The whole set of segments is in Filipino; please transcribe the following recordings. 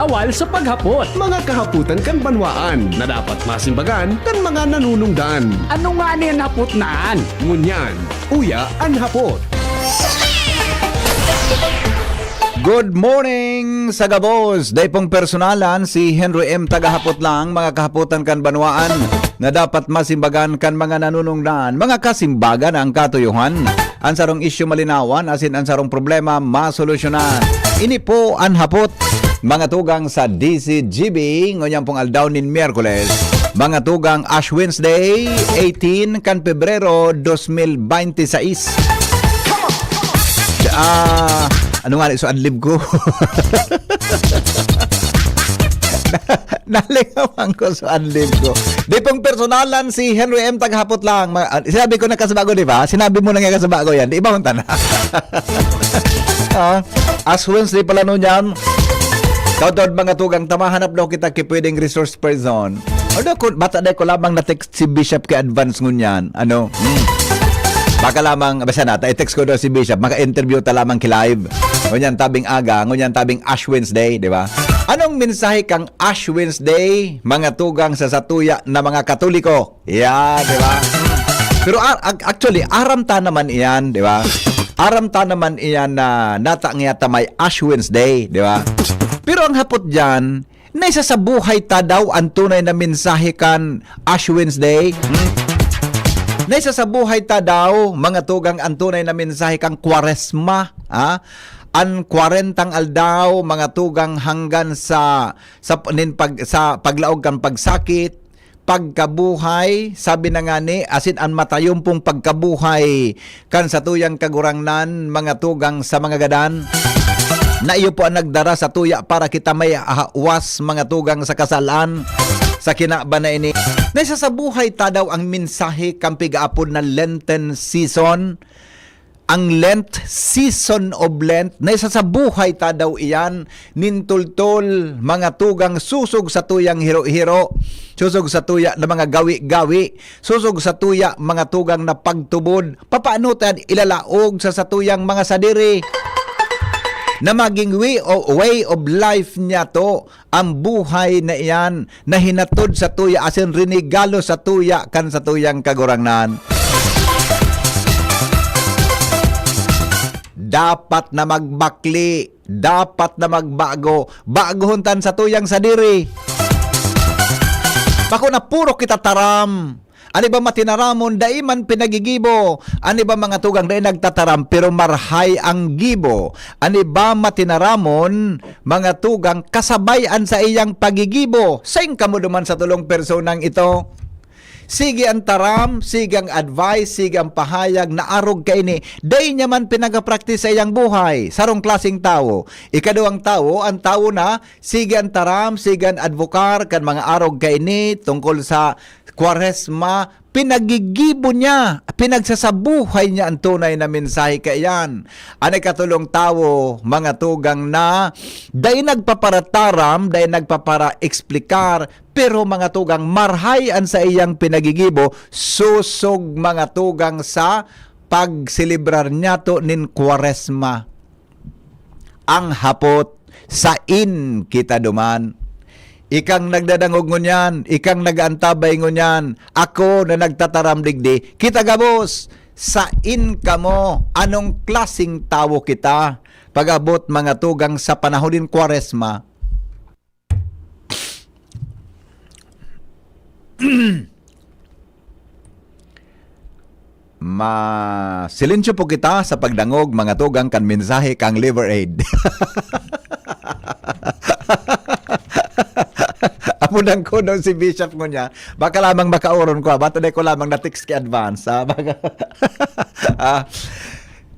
Awal sa paghapot. Mga kahaputan kan banwaan na dapat masimbagan kan mga nanunungdan. Ano nga niyan hapot naan? Ngunyan, uya an hapot. Good morning, Sagabos! Day pong personalan si Henry M. Tagahapot lang, mga kahaputan kan banwaan na dapat masimbagan kan mga nanunungdan. Mga kasimbagan ang katuyuhan. Ang sarong isyu malinawan, asin ang sarong problema masolusyonan. Ini po ang hapot. Mga tugang sa DCGB, ngunyan pong aldaw nin Miyerkules. Mga tugang Ash Wednesday, 18 kan Pebrero 2026. Ano nga, so adlib ko. Nalingawan ko sa adlib ko. Di pong personalan si Henry M. Taghapot lang. Sinabi ko na kasabago, di ba? Sinabi mo na nga kasabago yan. Di ba mong tanah? As Wednesday pala nun yan. Kautod mga tugang, tamahanap daw kita ki pwedeng resource person. Ano ko, bata dahil ko lamang na-text si Bishop kay advance ngunyan. Ano? Baka lamang, basta na, i-text ko daw si Bishop, maka-interview ta lamang ki live. Ngunyan tabing aga, ngunyan tabing Ash Wednesday, di ba? Anong mensahe kang Ash Wednesday, mga tugang sa satuya na mga Katoliko? Yan, di ba? Pero actually, aramta naman iyan, di ba? Aramta naman iyan na natangiyata may Ash Wednesday, di ba? Pero ang hapot dyan, na isa sa buhay ta daw ang tunay na mensahe kan Ash Wednesday. Na isa sa buhay ta daw, mga tugang ang tunay na mensahe kang Kwaresma. Ang 40 aldaw, mga tugang hanggang sa paglaog kang pagsakit, pagkabuhay, sabi na nga ni, asin ang matayumpong pagkabuhay kan sa tuyang kagurangnan, mga tugang sa mga gadan. Na iyo po ang nagdara sa tuya para kita may ahawas, mga tugang sa kasalan, sa kinaba na ini. Nasa sa buhay ta daw ang mensahe kampigaapon na Lenten season. Ang Lent, season of Lent, nasa sa buhay ta daw iyan, nintultol, mga tugang susog sa tuyang hiro-hiro, susog sa tuya na mga gawi-gawi, susog sa tuya mga tugang na pagtubod, papaano tayo ilalaog sa satuyang mga sadiri, na maging way of life niya to, ang buhay na iyan, na hinatod sa tuya, asin rinigalo sa tuya, kan sa tuyang kagurangnan. Dapat na magbakli, dapat na magbago, baguhuntan sa tuyang sadiri. Bako na puro kita taram. Ani ba matinaramon, daiman pinagigibo. Ani ba mga tugang dai nagtataram, pero marhay ang gibo. Ani ba matinaramon, mga tugang kasabayan sa iyang pagigibo. Saing kamo duman sa tulong personang ito. Sige ang taram, sige ang advice, sige ang pahayag na arog ka ini. Day niya man pinagapraktis sa iyang buhay. Sarong klaseng tao. Ikaduhang tao, ang tao na sige ang taram, sige ang advokar, kan mga arog ka ini tungkol sa Kwaresma, pinagigibo niya, pinagsasabuhay niya ang tunay na mensahe kayan. Anay katulong tao, mga tugang na, day nagpaparataram, day nagpapara-eksplikar, pero mga tugang marhayan sa iyang pinagigibo, susog mga tugang sa pagselebrar niya to nin Kwaresma. Ang hapot, sain kita duman. Ikang nagdadangog ngunyan, ikang nagaantabay ngunyan, ako na nagtataram digdi, kita gabos, sain kamo, anong klasing tao kita, pag-abot mga tugang sa panahonin Kwaresma. Silensyo po kita sa pagdangog, mga tugang kan mensahe kang Liver Aid. Apunan ko doon si Bishop ko niya. Baka lamang makauron ko. Bato na ko lamang na-text ki advance.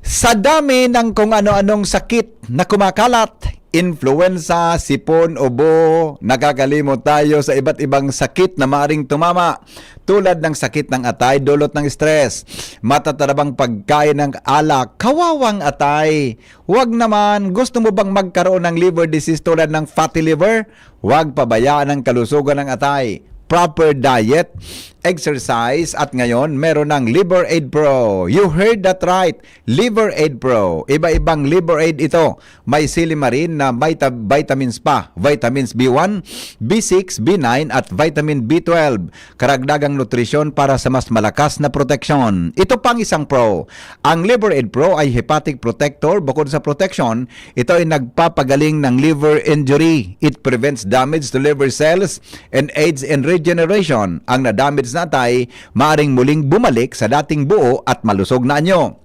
Sa dami ng kung ano-anong sakit na kumakalat, influenza, sipon, ubo, nakakalimot tayo sa iba't ibang sakit na maaring tumama. Tulad ng sakit ng atay, dulot ng stress, matatarabang pagkain ng alak, kawawang atay. Huwag naman, gusto mo bang magkaroon ng liver disease tulad ng fatty liver? Huwag pabayaan ang kalusugan ng atay. Proper diet, exercise at ngayon meron ng Liver Aid Pro. You heard that right. Liver Aid Pro. Iba-ibang Liver Aid ito. May silimarin na vitamins pa. Vitamins B1, B6, B9 at vitamin B12. Karagdagang nutrisyon para sa mas malakas na proteksyon. Ito pang isang pro. Ang Liver Aid Pro ay hepatic protector. Bukod sa protection, ito ay nagpapagaling ng liver injury. It prevents damage to liver cells and aids in regeneration. Ang na-damage na tay, maaring muling bumalik sa dating buo at malusog na anyo.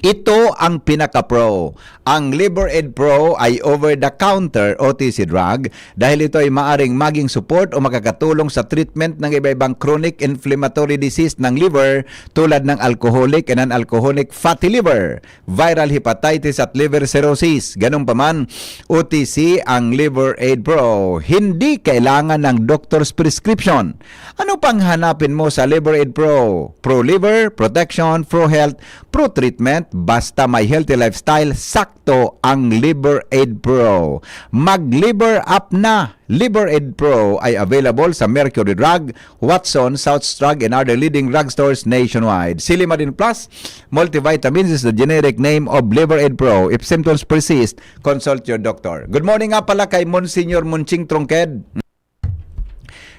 Ito ang pinaka-pro. Ang Liver Aid Pro ay over-the-counter OTC drug dahil ito ay maaring maging support o makakatulong sa treatment ng iba-ibang chronic inflammatory disease ng liver tulad ng alcoholic and non-alcoholic fatty liver, viral hepatitis at liver cirrhosis. Ganun pa man, OTC ang Liver Aid Pro. Hindi kailangan ng doctor's prescription. Ano pang hanapin mo sa Liver Aid Pro? Pro liver, protection, pro health, pro treatment, basta may healthy lifestyle, sakto ang Liver Aid Pro. Mag-liver up na! Liver Aid Pro ay available sa Mercury Drug, Watson, South's Drug, and other leading drugstores nationwide. Silimarin Plus Multivitamins is the generic name of Liver Aid Pro. If symptoms persist, consult your doctor. Good morning nga pala kay Monsignor Monching Trongked.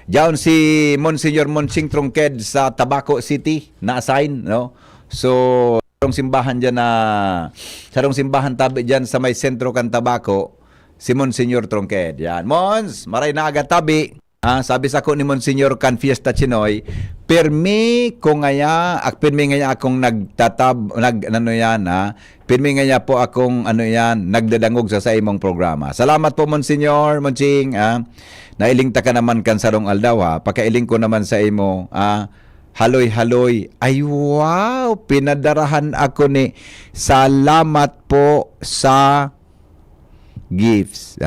Diyan si Monsignor Monching Trongked sa Tabaco City na assign, no? So sarong simbahan dyan sarong simbahan tabi dyan sa may sentro kan Tabaco, si Monsignor Trongked. Yan. Mons, maray na agad tabi. Sabi sa ko ni Monsignor kan Fiesta Chinoy, pirmi ko ngaya, pirmi ngaya akong pirmi ngaya po akong nagdadangog sa imong programa. Salamat po Monsignor Monching. Nailing ta ka naman kan sarong aldaw Pakailing ko naman sa imo. Haloy-haloy. Ay, wow! Pinadarahan ako ni. Salamat po sa gifts.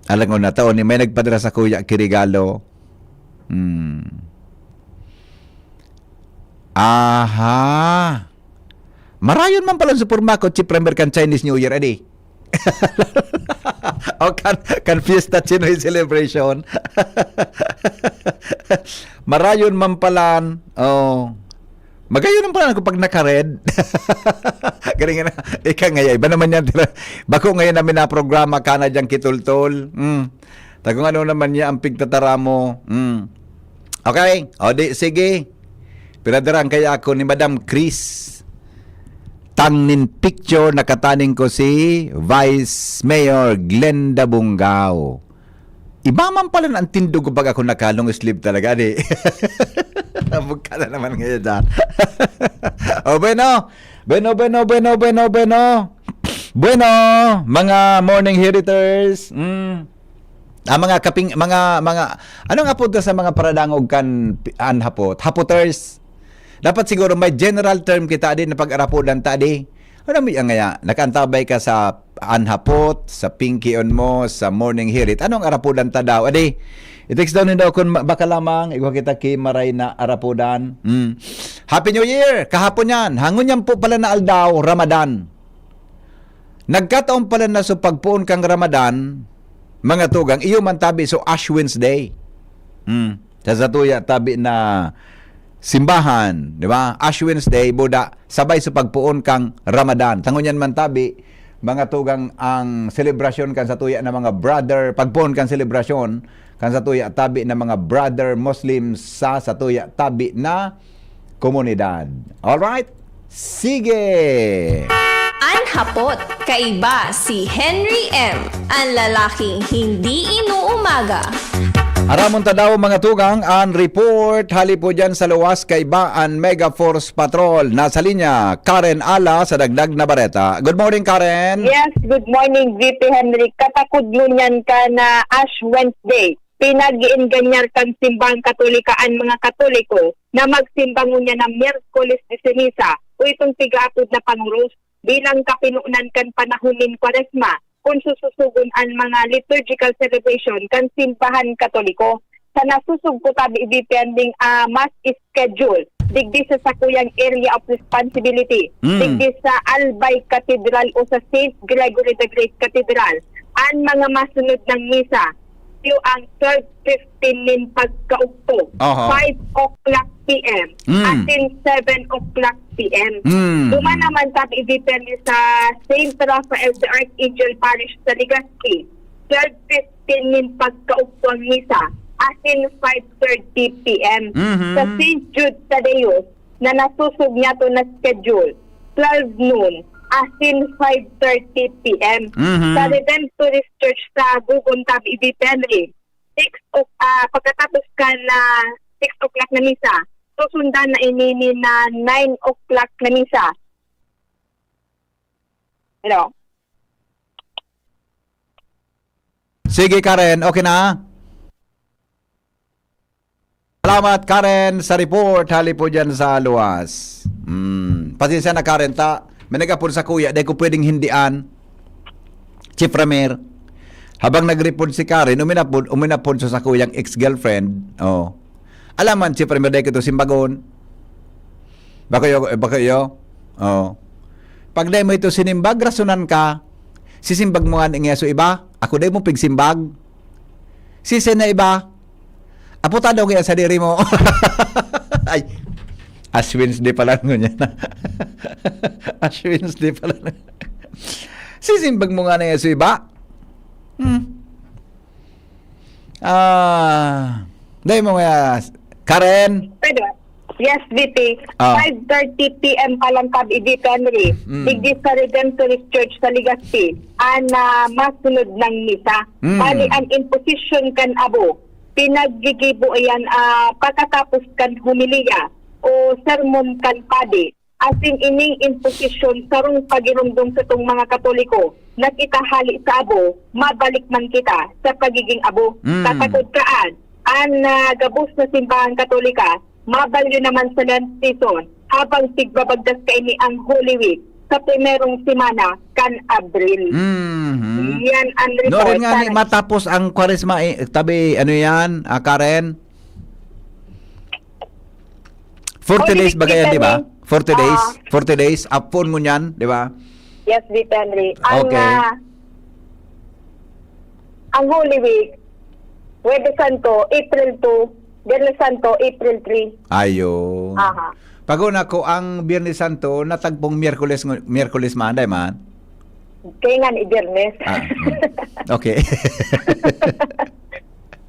Alam ko na taon, may nagpadara sa kuya kirigalo. Aha! Marayon man pala sa supermarket, si Premier kan Chinese New Year, edi. O kan Fiesta Chinoy celebration. Marayon man palan. Magayon man palan kapag naka-red. Galing na. Ika ngayon. Iba naman yan. Bako ngayon namin na programa ka na diyang kitultol. Kung ano naman niya ang pigtatara mo. Okay. O di, sige. Pinadarang kaya ako ni Madam Chris. Tangnin picture nakataning ko si Vice Mayor Glenda Bungao. Iba man pala ang tindog pag ako nakalong sleeve talaga di. Bugka na naman ngayon dyan. Bueno, mga morning heriters. Ano nga po sa mga paradangog kan hapoters. Dapat siguro may general term kita din na pag-arapudan tadi. Ano mo yung ngaya? Nakantabay ka sa anhapot, sa pinky on mo, sa morning hirit. Anong arapudan ta daw? Adi, i-text down daw kung baka lamang, ikaw kita maray na arapudan. Happy New Year! Kahapon yan. Hangon yan po pala na aldaw, Ramadan. Nagkataon pala na so pagpuon kang Ramadan, mga tugang, iyo man tabi so Ash Wednesday. Sa tuya tabi na simbahan, di ba? Ash Wednesday, Buda, sabay sa pagpuon kang Ramadan. Tangon man tabi, mga tugang ang selebrasyon kan sa tuya na mga brother, pagpuon kang selebrasyon kan sa tuya tabi na mga brother Muslims sa tuya tabi na komunidad. Alright? Sige! Anhapot, kaiba si Henry M., ang lalaking hindi inuumaga. Aramon ta daw mga tugang ang report hali po dyan sa luwas kay Baan Mega Force Patrol. Nasa linya, Karen Ala sa Dagdag na Bareta. Good morning, Karen. Yes, good morning, VP Henry. Katakudlunyan ka na Ash Wednesday. Pinag-iinganyar kang simbang katolikaan mga katoliko na magsimbang niya ng Miyerkules de Ceniza o itong tigaatod na pangros bilang kapinuunan kan panahunin Kwaresma kung sususugon ang mga liturgical celebration kan simbahan katoliko. Sa nasusug ko tabi depending mass schedule. Digdi sa sakuyang area of responsibility. Digdi sa Albay Cathedral o sa St. Gregory the Great Cathedral. Ang mga masunod ng misa curfew ang 12:15 min pagkaugto. Aha. 5 o'clock p.m. As in 7 o'clock p.m. Duma naman sabi depende sa St. Raphael the Archangel Parish sa Legazpi. 12:15 min pagkaugto ang misa. As in 5:30 p.m. Sa St. Jude Tadeus na nasusog niya to na schedule 12 noon. As in 5:30 p.m. Sa Redemptorist Church sa Gugon Tabi Henry. Pagkatapos ka na 6 o'clock na misa, susundan na inini na 9 o'clock na misa. Hello? Sige, Karen. Okay na? Salamat, Karen, sa report. Hali po dyan sa luwas. Pasensya na, Karen, may nagapon sa kuya, dahil ko pwedeng hindian. Chief Ramir. Habang nag-report si Karen, uminapon sa kuyang ex-girlfriend. Oh. Alaman, Chief Ramir, dahil ito simbagon. Baka yo. Oh. Pag dahil mo ito sinimbag, rasunan ka. Sisimbag mo nga ng yaso iba. Ako dahil mo pigsimbag. Sisi na iba. Aputado kaya sa diri mo. Ay. Ash Wednesday pala ngunyan. Ash Wednesday pala. Sisimbag mo nga na yaso iba. Dahil mo nga, Karen. Pwede. Yes, VP. 5:30 p.m. pa lang Tabi Henry. Digdi sa Redemptorist Church sa Legazpi. Masunod ng misa. Bali, ang imposition kan abo. Pinaggigibo yan pagkatapos kan humiliya o sermon kan padi. As in ining imposition sarong pagirumdum sa itong mga Katoliko na kita hali sa abo, mabalik man kita sa pagiging abo. Katakot kaan, gabos na simbahan Katolika, mabalyo naman sa Lent season habang tigbabagdas ka ini ang Holy Week sa primerong semana kan Abril. Yan ang report. No rin nga ni matapos ang Kwaresma tabi ano yan, Karen? 40 days ba yan, di ba? 40 days? 40 days? Upon mo yan, di ba? Yes, V. Henry. Okay. Ang Holy Week, Huwebes Santo, April 2, Biyernes Santo, April 3. Ayo. Aha. Paguna ko ang Biyernes Santo, natagpong Miyerkules Manday man. Kaya nga ni Biyernes. Okay.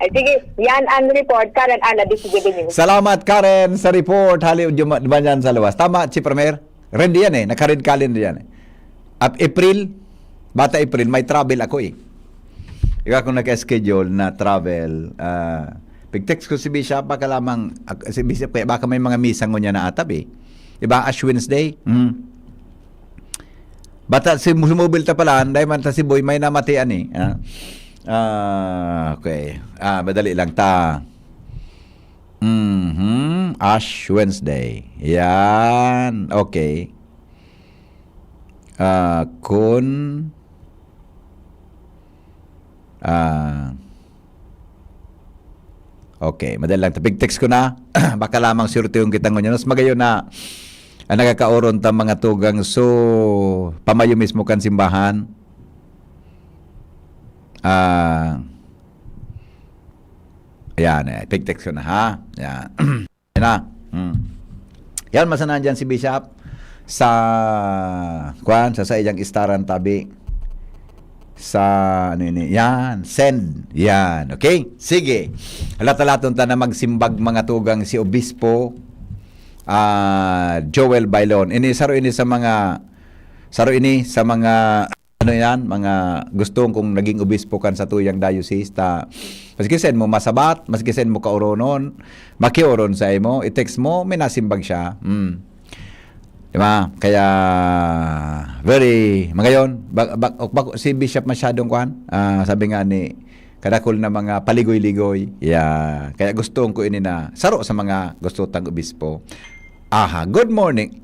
Ay, sige, yan ang report. Karen Ana, Disige News. Salamat, Karen, sa report. Hali ba dyan sa luwas? Tama, Chief Premier. Ready yan Naka-red calendar yan Up April, bata April, may travel ako Ikaw kung naka-schedule na travel, pag-text ko si Bishop, baka lamang, si Bishop, baka may mga misang niya na atap Diba, Ash Wednesday? Bata, si sumubil ta pala, dahil man ta si Boy, may namatian okay. Madali lang ta. Ash Wednesday. Yan. Okay. Okay, madali lang. Tapig-text ko na. Baka lamang surti yung kitang ngunyan. Mas magayon na nagkakaoron ta mga tugang so pamayo mismo kan simbahan. Ayan, pig-text ko na ha. Yan. Yan na. Yan, masanahan dyan si Bishop sa sa iyang istaran tabi sa yan, send. Yan, okay? Sige. Alat-alaton ta na magsimbag mga tugang si Obispo Joel Bailon. Saro ini sa mga mga gustong kung naging obispo kan sa tuyang diocese maski sen mo masabat, maski sen mo kauronon, makioron sa imo, i-text mo, may nasimbag siya. Diba? Kaya magayon, si Bishop masyadong sabi nga ni kadakol na mga paligoy-ligoy. Yeah. Kaya gustong ko ini na saro sa mga gusto tang obispo. Aha, good morning.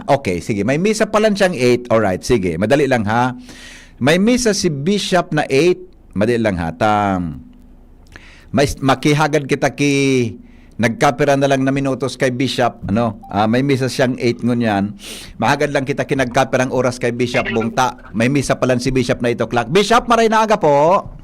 Okay, sige. May misa pa lang siyang 8. Alright, sige. Madali lang ha. May misa si Bishop na 8. Madali lang ha. Makihagad kita nagkapira na lang na minutos kay Bishop. May misa siyang 8 ngunyan. Mahagad lang kita kinagkapirang oras kay Bishop Bungta. May misa pa lang si Bishop na 8 o'clock. Bishop, maray na aga po.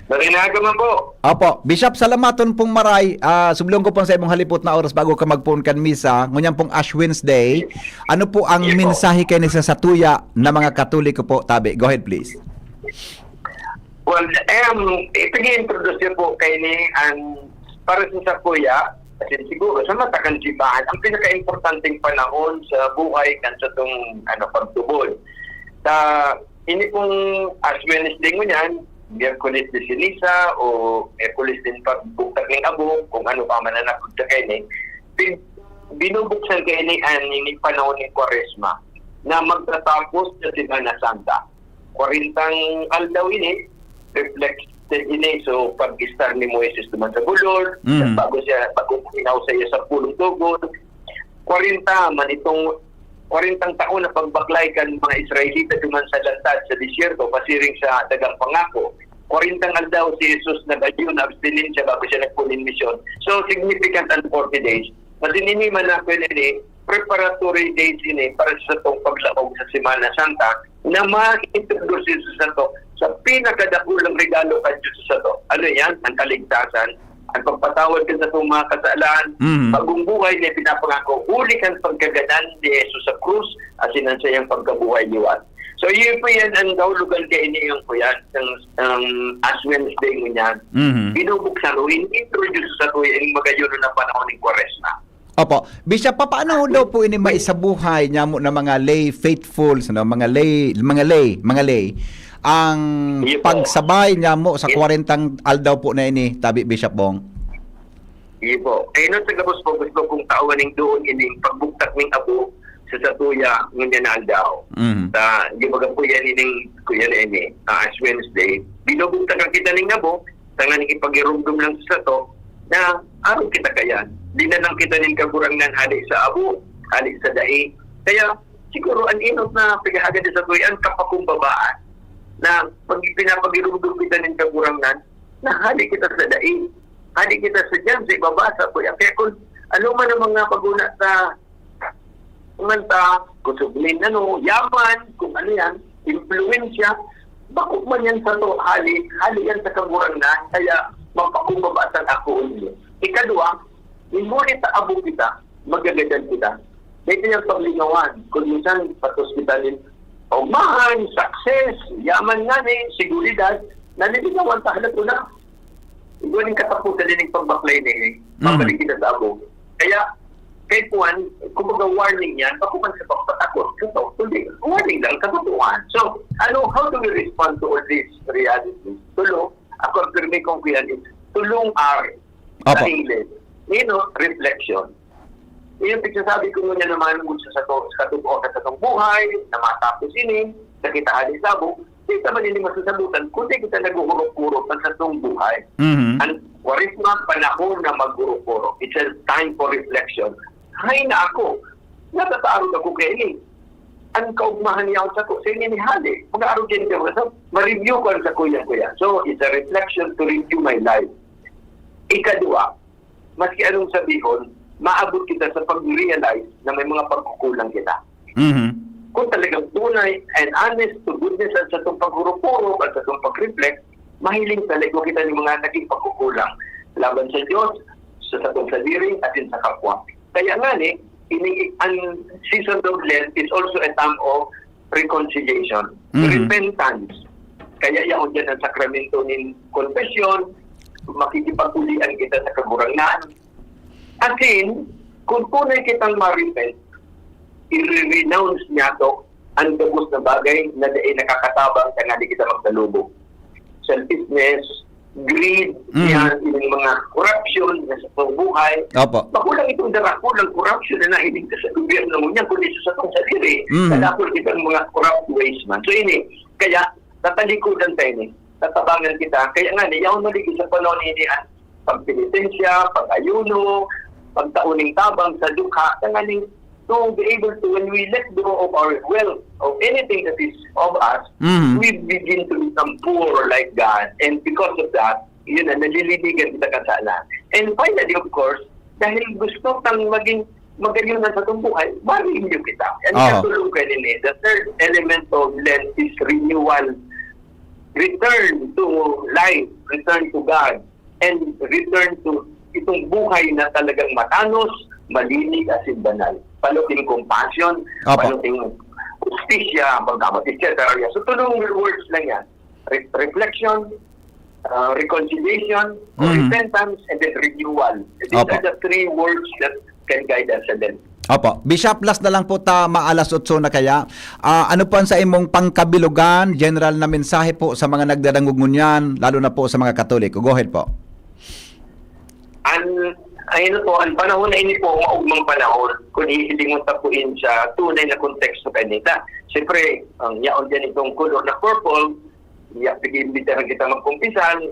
Narinaga man po. Opo, Bishop, salamaton pong maray. Sublong ko pong sa imong halipot na oras bago ka magpuon kan misa. Ngunyan pong Ash Wednesday. Ano po ang Yes, po. mensahe kayo sa tuya na mga Katoliko po, tabi? Go ahead, please. Well, ipag-introduce niyo po kay ni ang para sa kuya, kasi siguro sa matakan simbahan, ang pinaka-importanting panahon sa buhay kan sa itong pagtubol. Ini pong Ash Wednesday ngunyan, Miyerkules de Ceniza o Miyerkules din pagbuktak ng abo, kung ano pa mananakot sa kayo binubuksan kayo ni panahon ng Kwaresma na magtatapos sa Semana Santa. 40 aldaw ini, reflected ini, so pag-istar ni Moises naman sa bulol, bago pinaw sa iya sa pulong tugon, 40 man itong 40 taon na pagbaklay kan mga Israelita duman sa lantad sa disyerto pasiring sa dagang pangako. 40 aldaw si Jesus nag-ayun na abstinin siya bago siya nagpunin misyon. So significant and 40 days. Masinini man na ni preparatory days ini para sa itong paglaog sa Semana Santa na ma-introduce sa ito sa pinakadakulang regalo kay Diyos sa ito. Ano yan? Ang kaligtasan, ang pagpatawad ka sa itong mga kasalaan, bagong buhay niya pinapangako, huli kang pagkaganan ni Jesus sa krus, at sinansayang pagkabuhay liwat. So yun po yan ang gaulugan kay iniyong po yan, ang Ash Wednesday mo yan. Binubuksan o introduce sa ito yung magayon na panahon ng Kwaresma. Opo. Bishop, paano daw po ini maisabuhay niya mo na mga lay faithfuls, no? mga lay, ang Iyo po. pagsabay niya mo sa 40 aldaw po na ini, tabi Bishop Bong? Iyo po. Ayun sa gabos po, gusto kong tawaning doon ining pagbuktak ng abo sa satuya ngunyan na aldaw. Di ba po yan ining kuya na ini, Ash Wednesday, binubuktak ang kita ng abo, tangan ipag-irumdum lang sa sato, na araw kita kayan. Di na lang kita nin kagurang ng halik sa abo, halik sa dahi. Kaya siguro ang inot na paghahagan sa tuyan kapakumbabaan na pag pinapag-irumdum kita nin kagurang nan, na halik kita sa dahi. Halik kita sa dyan, sa ibabasa po yan. Kaya kung ano man ang mga paguna sa kumanta, kusublin, yaman, kung ano yan, influensya, bakit man yan sa to, halik yan sa kagurang nan, kaya mapakumbabaan ako ulit. Ikadua, ngunit sa abo kita, magagadan kita. Ito yung paglingawan. Kung minsan, patos kita rin, umahan, success, yaman nga seguridad, naliligawan tahalat ko na. Ito yung katapusan din yung pagbaklay na yun. Mabalik kita sa abo. Kaya, kahit puwan, kumbaga warning yan, pakuman sa pagpatakot. So, warning lang, katutuan. So, how do we respond to all these realities? Tulo, ako ang pirmi kong kuyan is, tulong R sa English. Reflection. Yung pagsasabi ko niya naman sa katubuan sa itong buhay, na matapos ini, sa kita sabo, hindi ka man hindi masasabutan, kundi kita nag-uhurok-urok sa itong buhay. And Kwaresma, panahon na mag-urok-urok. It's a time for reflection. Hay na ako, natataarog ako kay ini. Ang kaugmahan niya sa ko, sa inyo ni Hali. Mag-aarog din ka, ma-review ko sa kuya-kuya. So, it's a reflection to review my life. Ikadua, maski anong sabihon, maabot kita sa pag-realize na may mga pagkukulang kita. Kung talagang tunay and honest to goodness at sa itong pag-hurupuro at sa itong pag-reflect, mahiling talaga kita ng mga naging pagkukulang laban sa Diyos, sa itong sadiring at sa kapwa. Kaya nga ang season of Lent is also a time of reconciliation, repentance. Kaya yaon dyan ang sakramento ng confession, makikipagpulian kita sa kagurangan. At kung tunay kitang ma-repent, i-renounce niya to ang gabos na bagay na nakakatabang ka nga di kita magsalubog. Selfishness, greed, yan, yung mga corruption na sa buhay. Makulang itong darakulang corruption na nahilig ka sa gobyerno mo niya, kundi sa itong sarili. Kadapol kitang mga corrupt ways man. So kaya tatalikudan tayo tatabangan kita. Kaya nga, yaw maligid sa panahon ang pagpinitensya, pag-ayuno, pagtauning tabang sa dukha, tanganing to be able to, when we let go of our wealth, of anything that is of us, we begin to become poor like God. And because of that, yun na, nalililigan kita kasala. And finally, of course, dahil gusto tang maging magayon na sa itong buhay, ma-renew kita. And katulong ka din the third element of Lent is renewal. return to life, return to God, and return to itong buhay na talagang matanos, malinig at banal. Paluting compassion, Opo. paluting justisya, pagdamat, etc. So tulong words lang yan. Reflection, reconciliation, repentance, and then renewal. These Opo. are the three words that can guide us then. Opo. Bishop, last na lang po ta, maalas 8 na kaya. Ano po ang sa imong pangkabilugan, general na mensahe po sa mga nagdarangog ngunyan, lalo na po sa mga Katoliko? Go ahead po. Ang panahon na ini po, maugmang panahon, kung hihiling mo tapuin sa tunay na konteksto kanita. Siyempre, ang yaon dyan itong color na purple, imbitahan kita magkumpisan,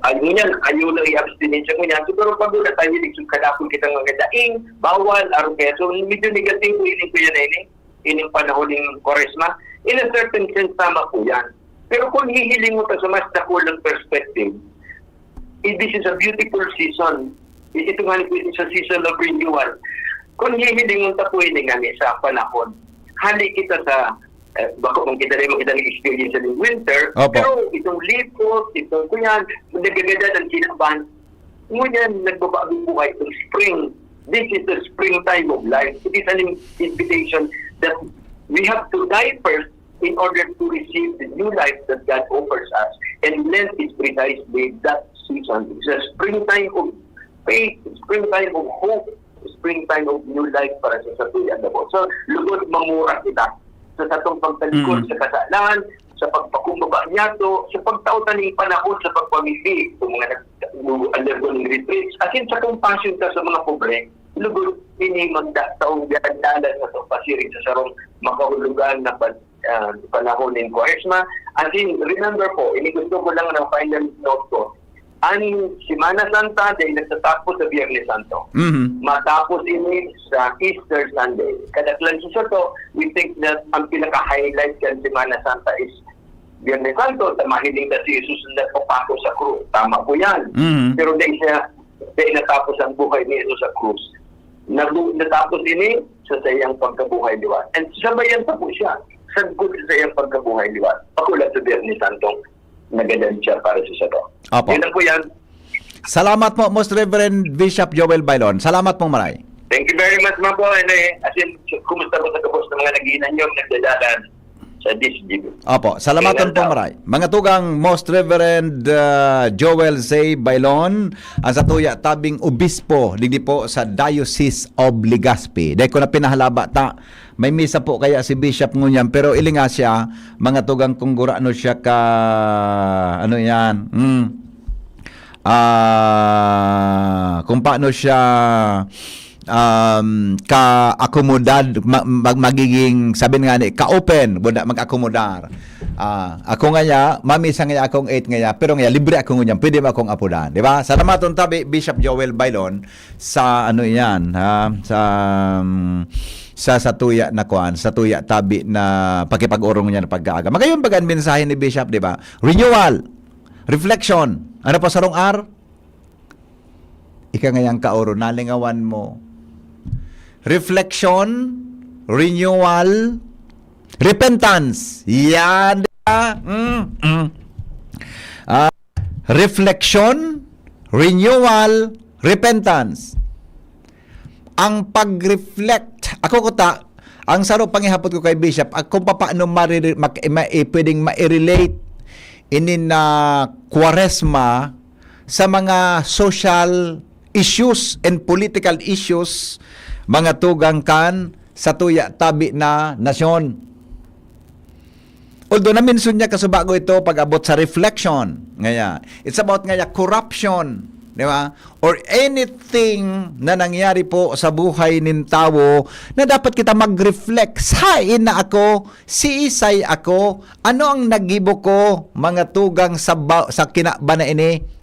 ayaw lang i-abstinensya mo niya. So, pero pag wala tayo, kadapon kita ng daing, bawal, araw kaya. So, medyo negative po ining ko yan ining panahon ng Kwaresma. In a certain sense, tama po yan. Pero kung hihiling mo ta sa mas dakulang perspective, this is a beautiful season. Ito nga sa season of renewal. Kung hihiling mo ta po ining sa panahon, hali kita sa baka kung kita rin makita ng experience ng winter, Opo. pero itong lipot, itong kunyan, nagaganda ng sinaban, ngunyan nagbabagong buhay itong spring. This is the springtime of life. It is an invitation that we have to die first in order to receive the new life that God offers us. And Lent is precisely that season. It's a springtime of faith, springtime of hope, springtime of new life para sa satuyan na po. So, lugod mamura kita sa tatong pagtalikod sa kasalan, sa pagpakumbaba niya to, sa pagtautan ng panahon sa pagpamili, sa mga nag-undergo ng retreats, asin sa compassion ka sa mga pobre, lugod ini magtaong gandala sa itong pasiring sa sarong makahulugan na panahon ng Kwaresma. Asin, remember po, ini gusto ko lang ng final note ko, ang Semana Santa dahil nagtatapos sa Biyernes Santo. Matapos ini sa Easter Sunday. Kadaklan sa to, we think that ang pinaka-highlight kan Semana Santa is Biyernes Santo, mahiling na si Jesus na papako sa krus. Tama po yan. Pero dahil natapos ang buhay ni Jesus sa krus. Natapos ini sa sayang pagkabuhay liwat. And sabayan pa po siya. Sagod sa sayang pagkabuhay liwat. Pakulat sa Biyernes Santo, nagadan siya para sa sato. Opo. Yun lang po yan. Salamat po, Most Reverend Bishop Joel Bailon. Salamat po maray. Thank you very much, mga po. As in, kumusta po sa kapos ng mga nagiinan nyo, nagdadalan sa DCGB. Opo, salamatan po maray. Mga tugang Most Reverend Joel Zay Bailon, ang satuya tabing obispo, digdi po sa Diocese of Legazpi. Dahil ko na pinahalaba ta, may misa po kaya si Bishop ngunyan, pero ilinga siya, mga tugang kung gurano siya ka, ano yan, kung paano siya ka-akomodad, magiging, sabi nga ni, ka-open, mag-akomodar. Ako nga niya, mamisa nga akong 8 nga niya, pero nga libre ako nga niya, pwede mo akong apudan. Di ba? Salamaton tabi, Bishop Joel Bailon, sa ano yan, sa satuya na kuan, satuya tabi na pakipag-urong niya na pagkaaga. Magayon bagan mensahe ni Bishop, di ba? Renewal, reflection, ano pa sarong R? Ika ngayang kaoro, nalingawan mo. Reflection, renewal, repentance. Yan. Reflection, renewal, repentance. Ang pag-reflect, ako kuta, ang sarong pangihapot ko kay Bishop, kung paano pwedeng ma-relate inin na Kwaresma sa mga social issues and political issues, mga tugang kan sa tuya tabi na nasyon. Although naminsun niya kasubago ito pag-abot sa reflection. Ngaya, it's about ngaya corruption, di ba? Or anything na nangyari po sa buhay nin tao na dapat kita mag-reflect. Sain na ako, si Isay ako, ano ang nagibo ko, mga tugang sa kinaba na ini?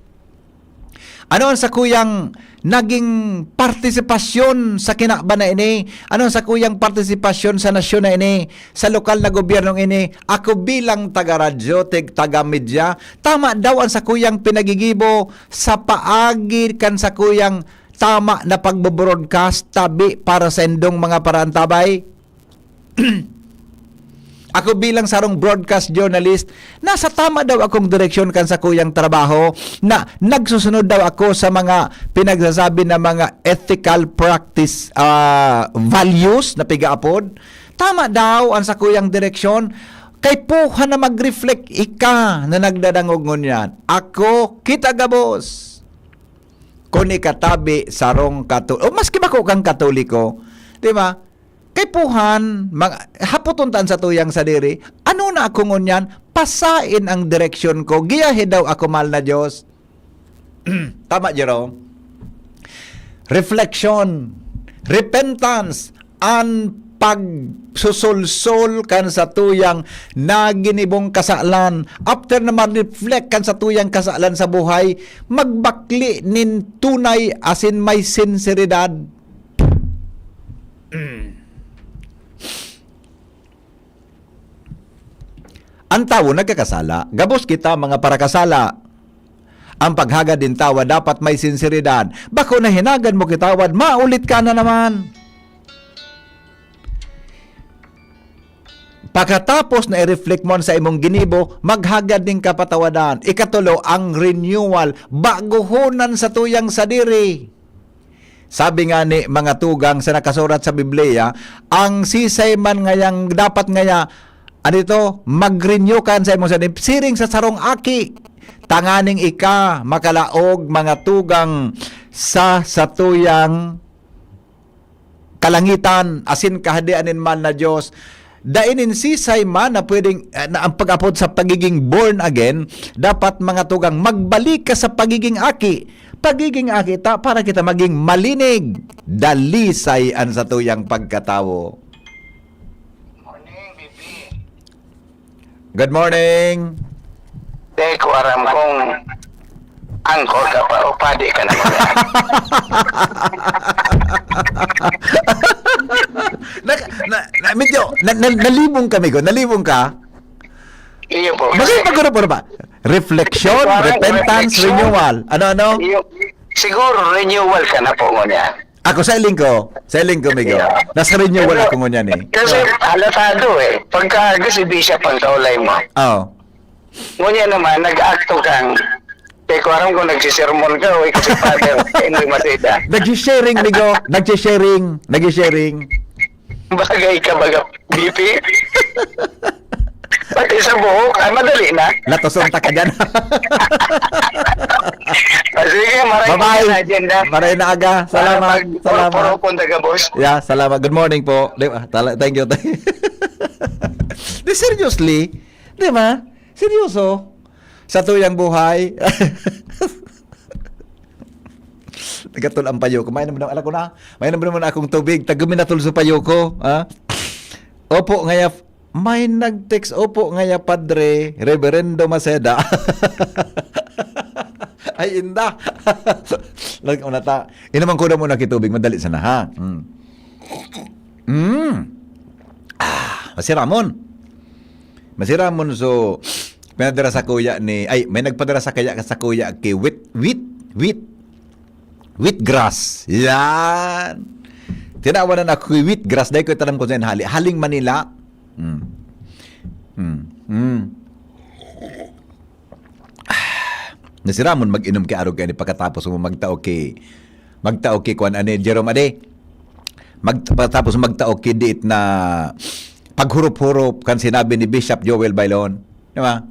Ano ang sa kuyang naging partisipasyon sa kinaba na ini? Ano ang sa kuyang partisipasyon sa nasyon na ini? Sa lokal na gobyernong ini? Ako bilang taga-radyo, taga-media, tama daw ang sa kuyang pinagigibo sa paagi kan sa kuyang tama na pagbobroadcast tabi para sa endong mga parantabay? Ako bilang sarong broadcast journalist, nasa tama daw akong direksyon kan sa kuyang trabaho na nagsusunod daw ako sa mga pinagsasabi na mga ethical practice values na pigaapod. Tama daw ang sa kuyang direksyon. Kay puha na mag-reflect ika na nagdadangog ngunyan. Ako, kita gabos. Kung ikatabi sarong katoliko, o maski ba ko kang katoliko, di ba? Kay puhan, haputuntan sa tuyang sadiri, ano na ako ngunyan, pasain ang direksyon ko, giyahe daw ako mahal na Diyos. Tama, Jerome? Reflection, repentance, and pagsusulsol kan sa tuyang naginibong kasalan. After na ma-reflect kan sa tuyang kasalan sa buhay, magbakli nin tunay asin may sinseridad. Ang tao nagkakasala. Gabos kita mga parakasala. Ang paghagad din tawa dapat may sinseridad. Bako na hinagan mo kitawad, maulit ka na naman. Pagkatapos na i-reflect mo sa imong ginibo, maghagad din kapatawadan. Ikatulo, ang renewal, baguhonan sa tuyang sadiri. Sabi nga ni mga tugang sa nakasurat sa Biblia, ang sisay man ngayang dapat ngaya, mag-renew kan sa imong sadiri, siring sa sarong aki. Tanganing ika, makalaog mga tugang sa tuyang kalangitan, asin kahadianin man na Diyos. Dainin sisay man na pwedeng na ang pag-apod sa pagiging born again, dapat mga tugang magbalik ka sa pagiging aki. Pagiging aki ta para kita maging malinig, dalisay an sa tuyang pagkatawo. Morning, Bibi. Good morning. Ko aram kong angkor ka pa o padi ka na mga. Nalibong kami ko. Nalibong ka? Iyo po. Magpaguro ba? Reflection, repentance, renewal. Ano? Siguro renewal ka na po ngunyan. Ako sa iling ko, Migo. Nasa renewal ako ngunyan eh. Kasi halatado eh. Pagka si Bishop ang kaulay mo. Oo. Ngunyan naman, nag-acto kang ko aram kung nagsisermon ka o kasi father, hindi masida. Nag-sharing, Migo. Nag-sharing. Bagay ka baga, BP? Pati sa buhok, ay madali na. Latosong ta ka dyan. Sige, maraming Bye-bye. na agenda. Maraming na aga. Salamat. Puro punta ka, boss. Yeah, salamat. Good morning po. Thank you. Seriously? Di ba? Seryoso? Sa tuyang buhay. Nagatul ang payo ko. May naman akong tubig. Tagumin na tul sa payo ko. Ha? Opo, ngaya. May nag-text. Opo, ngaya, Padre. Reverendo Maceda. Ay, inda. Inaman ko na muna kitubig. Madali sana, ha? Masiramon. So, pinadala sa kuya may nagpadala sa kuya kay wheatgrass. Yan. Tinawanan ako wheatgrass. Dahil ko tanong ko sa Haling Manila. Nasiramon mag-inom kay arog kani pagkatapos mo magtao kay kuan ani Jerome ade. Pagkatapos magtao kay diit na paghurup-hurup kan sinabi ni Bishop Joel Bailon. Di ba?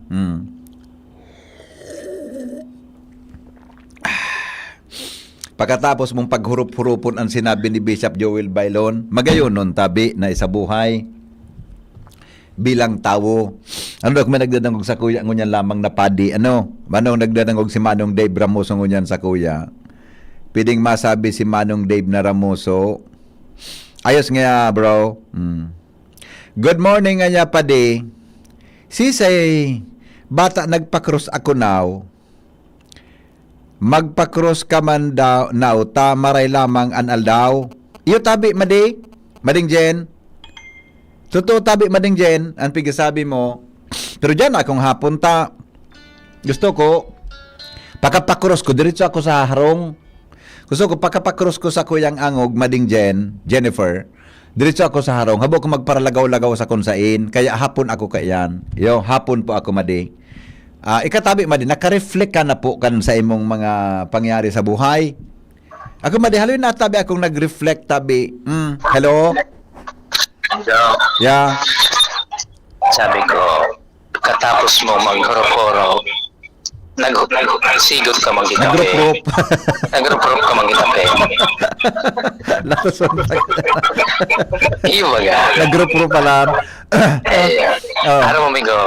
Pagkatapos mong paghurup-hurupon ang sinabi ni Bishop Joel Bailon, magayon nun tabi na isa buhay bilang tao. Ano kung may nagdadangog sa kuya ngunyan lamang na padi? Manong nagdadangog si Manong Dave Ramoso ngunyan sa kuya? Pwedeng masabi si Manong Dave na Ramoso. Ayos nga bro. Good morning nga niya padi. Sisay, bata nagpa-cross ako now. Magpa-cross ka man daw, now, tamaray lamang anal daw. Iyo tabi, mading Jen. Totoo tabi, mading Jen, ang pigasabi mo. Pero dyan, akong hapon ta. Gusto ko, pagka-cross ko, diretso ako sa harong. Gusto ko, pagka-cross ko sa kuyang angog, mading Jennifer, Diretso ako sa harong. Habo ko magparalagaw-lagaw sa kunsain. Kaya hapon ako kayan. Yo, hapon po ako madi. Ikatabi madi, naka-reflect ka na po kan sa imong mga pangyari sa buhay. Ako madi, haloy na tabi akong nag-reflect tabi. Hello? So, Yeah. sabi ko, katapos mo mag-horo-horo, nagsigot ka magkitape. Nag-group-group. Nag-group ka magkitape. Lakas mo. Iyo baga. Nag-group-group pala. Oh. Ano mo, amigo?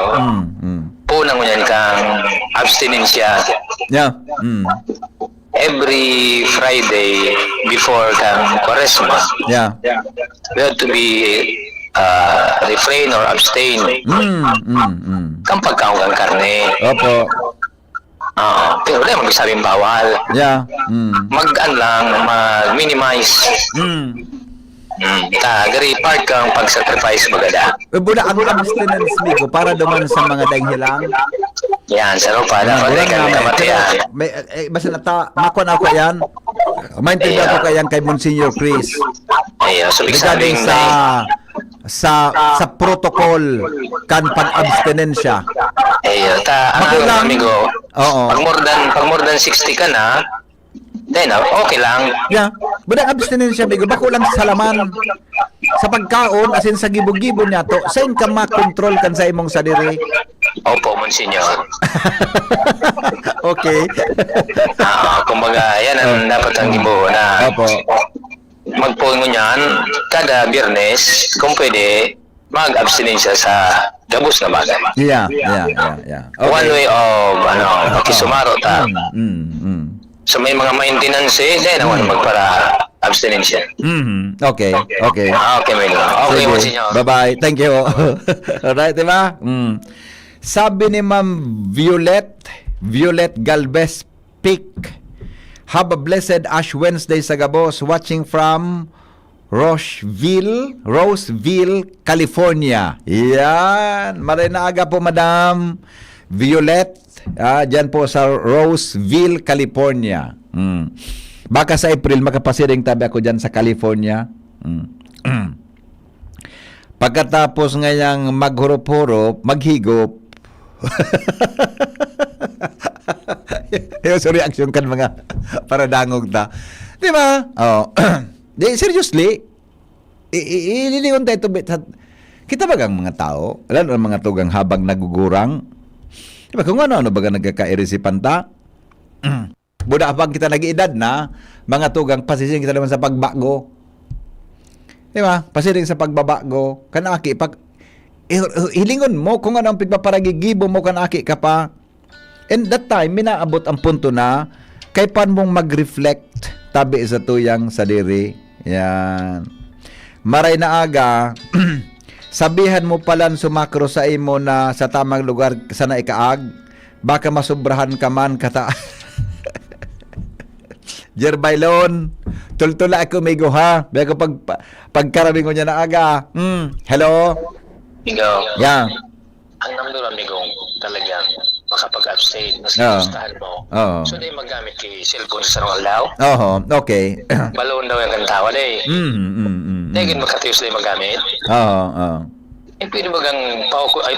Punang mo yan kang abstinensya. Yeah. Every Friday before kang Kwaresma, Yeah. we have to be refrain or abstain kang pagkaon kang karne. Opo. Pero wala mo sabing bawal. Yeah. Mag-an lang, mag-minimize. Gari part kang pag-sacrifice magada. Buda ang abstinence migo para duman sa mga danghilang. Yan, sa rupa na patay kang kamatayan. May basta nata makuan ako yan. Maintindihan ko kayan kay Monsignor Chris. Ayo, so Regarding sabing sa protocol kan pag-abstinensya. ayo, ano Makulang. amigo? Oo. Pag more than 60 ka na, then okay lang. Yeah. Buda abstinensya migo bako lang sa laman. Sa pagkaon asin sa gibog-gibon niya to, sain ka ma-control kan sa imong sadiri. Opo, Monsignor. Okay. Kumbaga, yan ang dapat ang ibo na Opo. magpuon mo niyan kada Biyernes, kung pwede, mag-abstinensya sa gabos na bagay. Yeah. One way of, pakisumaro ta. So may mga maintenance then naman magpara abstinensya. Okay. Okay, Milo. Okay, Sige. Monsignor. Bye-bye. Thank you. Alright, diba? Sabi ni Ma'am Violet Galvez Pic, have a blessed Ash Wednesday sa Gabos, watching from Roseville, California. Yan. Maray na aga po, Madam Violet. Diyan po sa Roseville, California. Baka sa April, makapasiring tabi ako dyan sa California. Pagkatapos ngayang maghurup-hurup, maghigop. Yung sa reaction kan mga paradangog ta. Di ba? Oh. Di, seriously, ililingon tayo kita bagang mga tao, lalo ang mga tugang habang nagugurang. Di ba? Kung ano baga nagkakairisipan ta? Buda habang kita nag-iedad na, mga tugang pasising kita naman sa pagbago. Di ba? Pasiring sa pagbabago. Kanaki, hilingon mo kung ano ang pigpaparagigibo mo kanaki ka pa. And that time, minaabot ang punto na kay pan mong mag-reflect tabi sa tuyang sadiri. Yan. Maray na aga, sabihan mo palan sumakro sa imo na sa tamang lugar sana ikaag, baka masubrahan ka man kata. Jerbailon, tultula ako may ha. Bago pagkarabing ko niya na aga. Hello? Ikaw, Yeah. ang namdura, amigo, talagang makapag-abstain, mas Oo. gustahan mo. Oo. So, di magamit kay cellphone sa sarong alaw. Okay. Balon daw yung kantawa, di. Dahil makatius na yung magamit. Pwede ba gang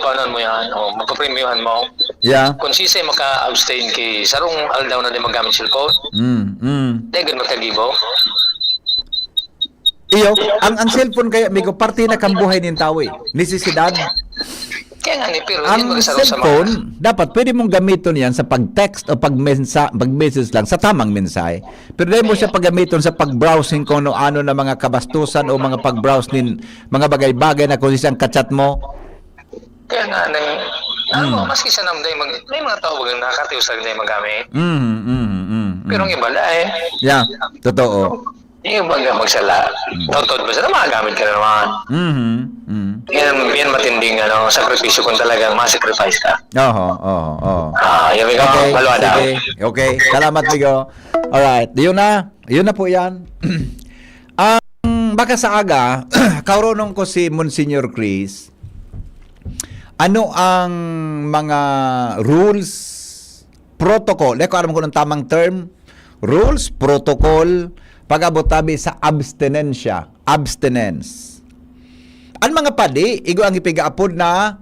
paunan mo yan, o magpapremyuhan mo. Yeah. Kung sisay maka-abstain kay sarong aldaw na di magamit cellphone, dahil makagibo. Iyo, ang cellphone kaya migo parte na kang buhay nin tao eh. Necesidad. Kaya nga ni, pero Ang hindi magsaro sa mga... cellphone, dapat pwede mong gamiton yan sa pag-text o pag-message lang sa tamang mensahe. Pero dahil mo siya paggamiton sa pag-browsing kung ano na mga kabastusan o mga pag-browse nin mga bagay-bagay na kung isang kachat mo. Kaya nga, maski sa namday, may mga tao bagang nakakatius lang na yung magamit. Pero ang iba eh. Yeah, totoo. Yung baga magsala, tautod ba sila magagamit ka na naman. Yan matinding sakripisyo kung talagang ma-sacrifice ka. Oo. Yung ikaw, Okay, balwa daw. sige. Okay, salamat Bigo. Alright, yun na po yan. Baka sa aga, kauronong ko si Monsignor Chris, ano ang mga rules, protocol, ko alam ko ng tamang term, rules, protocol, pag-abot tabi sa abstinence. Ang mga padi, igo ang ipigaapod na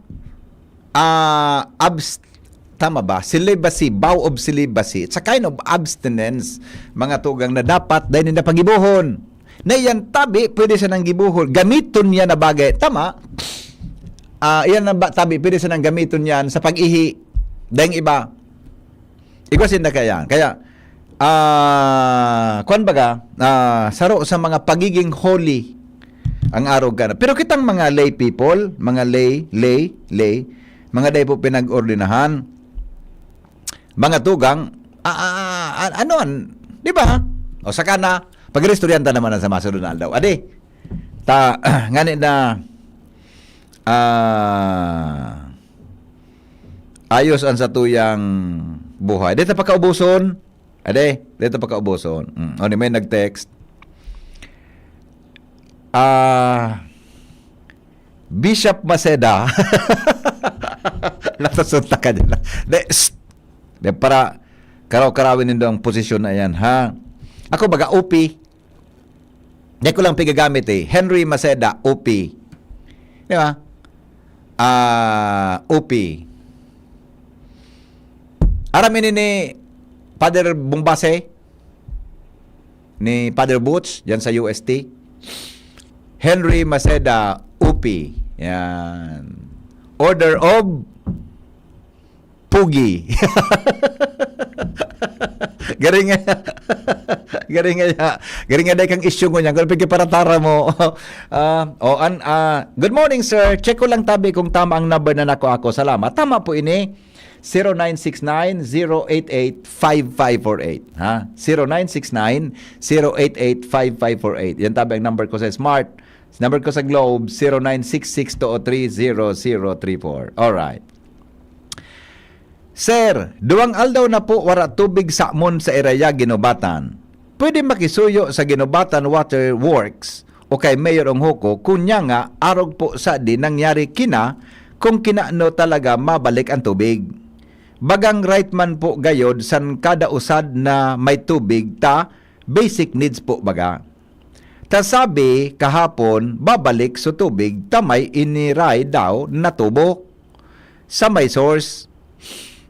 tama ba? Celibacy, vow of celibacy. It's a kind of abstinence, mga tugang na dapat dahil na pagibuhon. Na yan tabi, pwede siya nang gibuhon. Gamiton niya na bagay. Tama. Yan na tabi, pwede siya nang gamiton yan sa pag-ihi. Dahil iba. Igwasin na kaya. Kaya, kuan baga, saro sa mga pagiging holy ang araw ka. Pero kitang mga lay people, mga lay, mga day po pinag-ordinahan, mga tugang, di ba? O saka na, pag-restoryanta naman sa masunod na aldaw. Adi, ngani na, ayos ang satuyang buhay. Dito pa kaubuson. Ade, dito pa kaubuson. O ni may nag-text. Bishop Maceda. Natasunta ka dyan. De, para karaw-karawin nindo ang posisyon na yan, ha? Ako baga, OP. Hindi ko lang pigagamit eh. Henry Maceda, OP. Di ba? OP. Aramin ni Father Bumbase, ni Father Butch, dyan sa UST. Henry Maceda, OP. Yan. Order of Pugi. Garing nga kang issue mo niya. Kung para mo. Good morning, sir. Check ko lang tabi kung tama ang number na nako ako. Salamat. Tama po ini. 0969-088-5548. Ha? 0969-088-5548. Yan tabi ang number ko sa Smart. Number ko sa Globe, 0966-203-0034. Alright. Sir, duwang aldaw na po wara tubig sakmon sa Iraya, Ginobatan. Pwede makisuyo sa Ginobatan Water Works o kay Mayor Onghoko kunya nga arog po sa di nangyari kina kung kinaano talaga mabalik ang tubig. Bagang right man po gayod san kada usad na may tubig ta basic needs po baga. Ta sabi kahapon babalik sa tubig tamay iniray daw na tubo sa may source.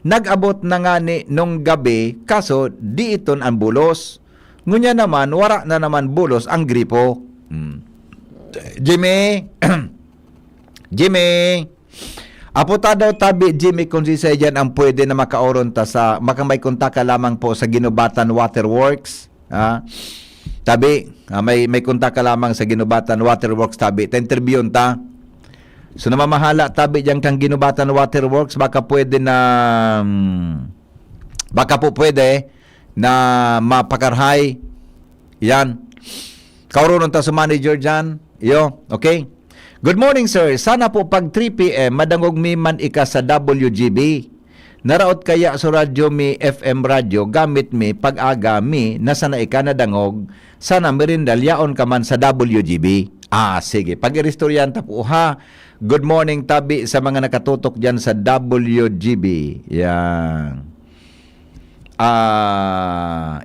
Nag-abot na nga ni nung gabi kaso di iton ang bulos. Ngunya naman wara na naman bulos ang gripo. Jimmy Jimmy aputa daw tabi Jimmy kung si Sayan ang pwede na makauron ta sa makamay kontak ka lamang po sa Ginobatan Water Works. Tabi, may kontak ka lamang sa Ginobatan Water Works tabi. Ta interviewon ta. So namamahala tabi diyan kang Ginobatan Water Works baka pwede na baka po pwede na mapakarhay. Yan. Kauron ta sa manager diyan. Yo, okay? Good morning, sir. Sana po pag 3 p.m. madangog mi man ika sa WGB. Naraot kaya sa radyo mi FM radyo gamit mi pag-aga mi nasa na ika nadangog sana merindal yaon ka man sa WGB. Sige. Pag-irestoryanta po ha. Good morning tabi sa mga nakatutok dyan sa WGB. Yan.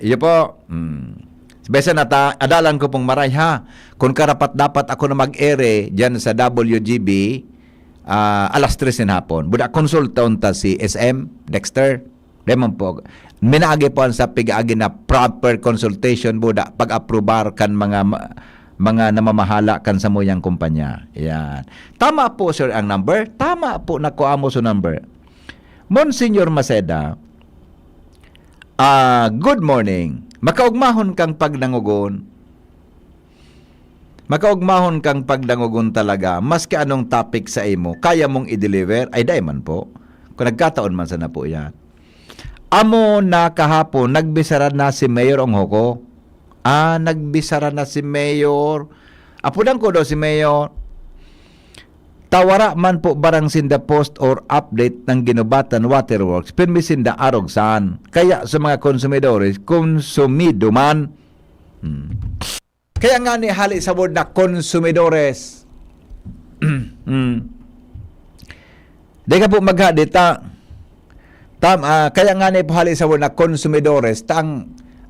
Iyo po. Besa nata, adalan ko pong maray ha. Kung karapat dapat ako na mag-ere dyan sa WGB, alas 3 in hapon. Buda konsultaon ta si SM, Dexter. Demon po. Minaagi po sa pig-agi na proper consultation, buda, pag-aprobar kan mga namamahala kan sa moyang kumpanya. Yan. Tama po sir ang number. Tama po nakuha mo sa number. Monsignor Maceda, good morning. Makaugmahon kang pagdangugon. Makaugmahon kang pagdangugon talaga. Maski anong topic sa imo, kaya mong i-deliver, ay dahi man po. Kung nagkataon man sana po yan. Amo na kahapon, nagbisara na si Mayor Onghoko. Nagbisara na si Mayor. Apudan ko daw si Mayor. Tawara man po barang sinda post or update ng Ginobatan Water Works, pinmisinda arog saan. Kaya sa mga konsumidores, konsumido man. Kaya nga ni hali sa word na konsumidores. Di ka po maghadita. Kaya nga ni po hali sa word na konsumidores,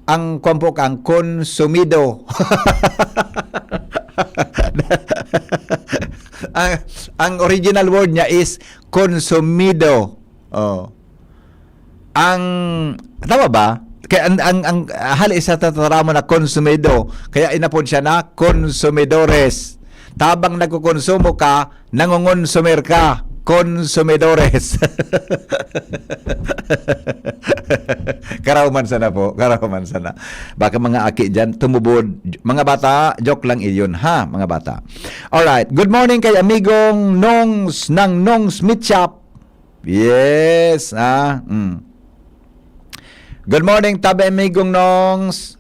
ang kwampo kang konsumido. ang original word niya is consumido. Oh. Ang tama ba? Kaya ang hali sa tataramo na consumido, kaya inapod siya na consumidores. Tabang nagkukonsumo ka, nangungonsumer ka, consumidores. Karaman sana po, karaman sana. Baka mga aki dyan, tumubod. Mga bata, joke lang iyon ha, mga bata. Alright, good morning kay amigong Nongs ng Nongs Meat Shop. Yes, Good morning, tabi amigong Nongs.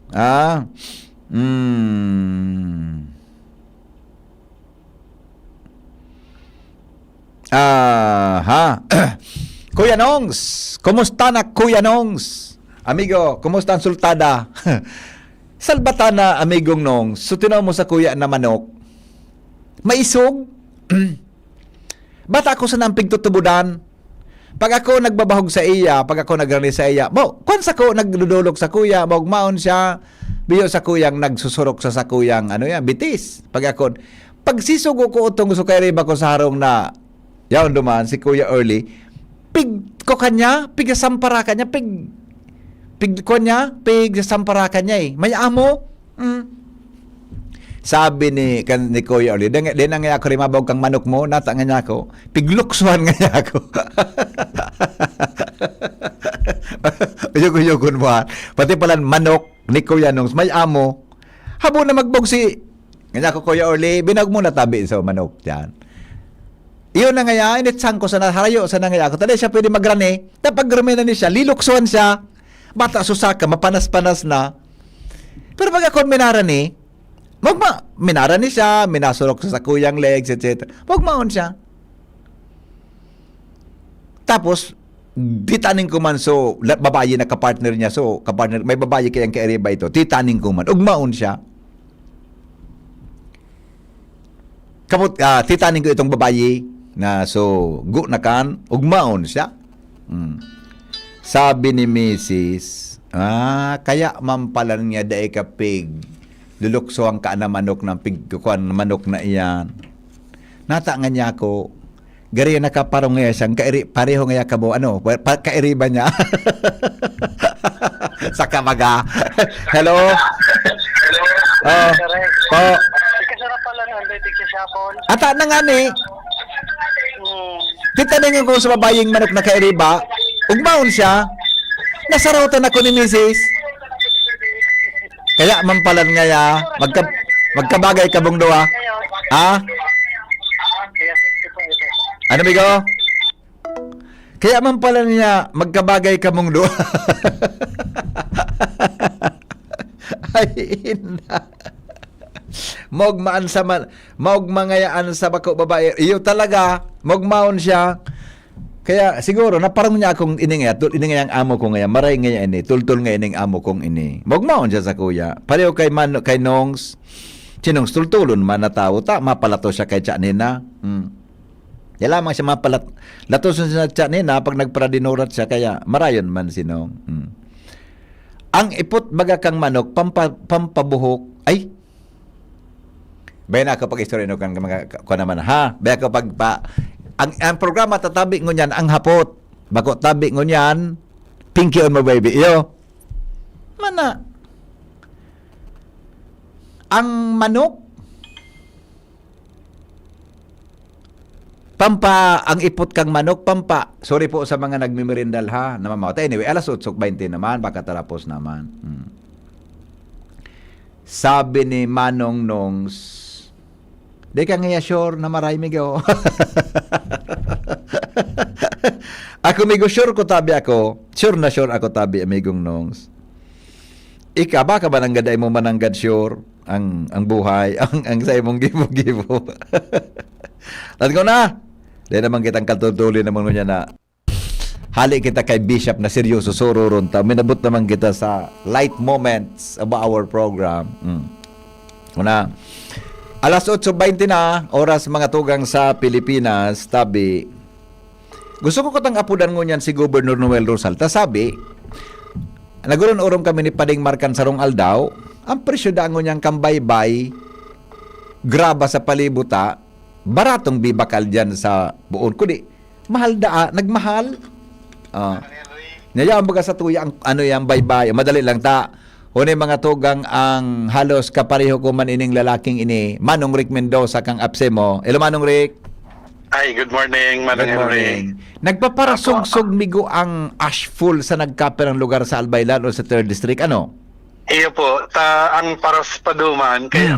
Kuya Nongs, kumusta na Kuya Nongs? Amigo, kumusta ang sultada? Salbatana, amigong Nongs. So, tinaw mo sa kuya na manok. Maisog? Bata ako sa nampig tutubudan. Pag ako nagbabahog sa iya, pag ako nagrani sa iya, kung sa ko nagdudulog sa kuya, maun siya, biyo sa kuyang nagsusurok sa kuyang, bitis. Pag sisugo ko utong gusto kay riba ko sa harong na, yaon duman, si Kuya Early, pig ko kanya, pig sampara kanya, pig sampara kanya eh. May amo, Sabi ni Kuya Early, di na nga ako rin mabawag kang manok mo, nata nga niya ako, pigluksuhan nga niya ako. Uyog-uyogon mo ha. Pati pala manok ni Kuya Nongs, may amo, habo na magbog si, nga niya ako Kuya Early, binag mo na tabi sa manok dyan. Iyon na nga yan, initsang ko sa harayo sa nga ako, tala siya pwede magrani, tapag na ni siya, liluksuhan siya, bata susaka, mapanas-panas na. Pero pag ako minarani, minarani siya, minasurok sa kuyang legs, etc. Magmaon siya. Tapos, titaning ko man, so, babayi na kapartner niya, so, kapartner, may babayi kayang kairiba ito, titaning ko man, ugmaon siya. Titaning ko itong babayi, na so, na kan, ugmaon siya. Sabi ni Mrs., kaya mampalan niya dae ka pig. Lulukso ang ka na manok ng pigkukuan manok na iyan. Nata nga niya ako, gari na kaparong nga siyang, pareho nga ka mo, kairi ba niya? Sa kamaga. Hello? Kasarap pala na, bibig sa sapon. Ata na nga ni. Titaningin ko sa babaying manok na kairi ba, ugmaon siya, nasarautan ako ni Mrs. Kaya mampalan nga ya, magkabagay ka bong doa. Ano bigo? Kaya mampalan niya, magkabagay ka mong doa. Ay, ina. Mangayaan sa bako babae. Iyo talaga, magmaon siya. Kaya siguro naparang niya akong iningay ang amo ko ngayon. Maray ngayon ini, tultul ngayon ang amo kong ini. Magmaon siya sa kuya. Pareho kay Nongs. Sinongs tultulon man na tao ta, mapalato siya kay Tsanina. Yan lamang siya lato siya sa Tsanina pag nagparadinurat siya, kaya marayon man sinong. Ang ipot baga kang manok, pampabuhok, ay, bayan ako pag istorya no kan naman ha. Bayan ako pag ang programa tatabi ngunyan ang hapot. Bako tabi ngunyan, pinky on my baby. Iyo. Mana? Ang manok ang ipot kang manok, sorry po sa mga nagmimerindal ha, na mamamatay. Anyway, alas 8:20 naman, baka tarapos naman. Sabi ni Manong Nongs, di ka nga sure na maray migo. Ako migo sure ko tabi ako. Sure na sure ako tabi amigong Nongs. Ika baka ba nang gaday mo mananggad sure ang buhay, ang sa imong gibo-gibo. Let's go na. Di naman kitang katutuloy naman niya na hali kita kay Bishop na seryoso sororon ta. Minabot naman kita sa light moments of our program. Una, alas 8:20 na, oras mga tugang sa Pilipinas, tabi. Gusto ko katang apudan ngunyan si Governor Noel Rosal. Ta sabi, naguron-urong kami ni Pading Markan Sarong Aldaw, ang presyo da ngunyan kambaybay, graba sa palibuta, baratong bibakal dyan sa buon. Kundi, mahal nagmahal. Nayaan baga sa tuya, ang ano yan, bye-bye. Madali lang ta. Hunay mga tugang ang halos kapareho ko man ining lalaking ini. Manong Rick Mendoza kang apse mo. Hello, Manong Rick. Ay, good morning, Manong Good Henry. morning. Nagpaparasog-sog migo ang ashful sa nagkaperang lugar sa Albaylan o sa 3rd District. Ano? Iyo po, ang paros paduman, kaya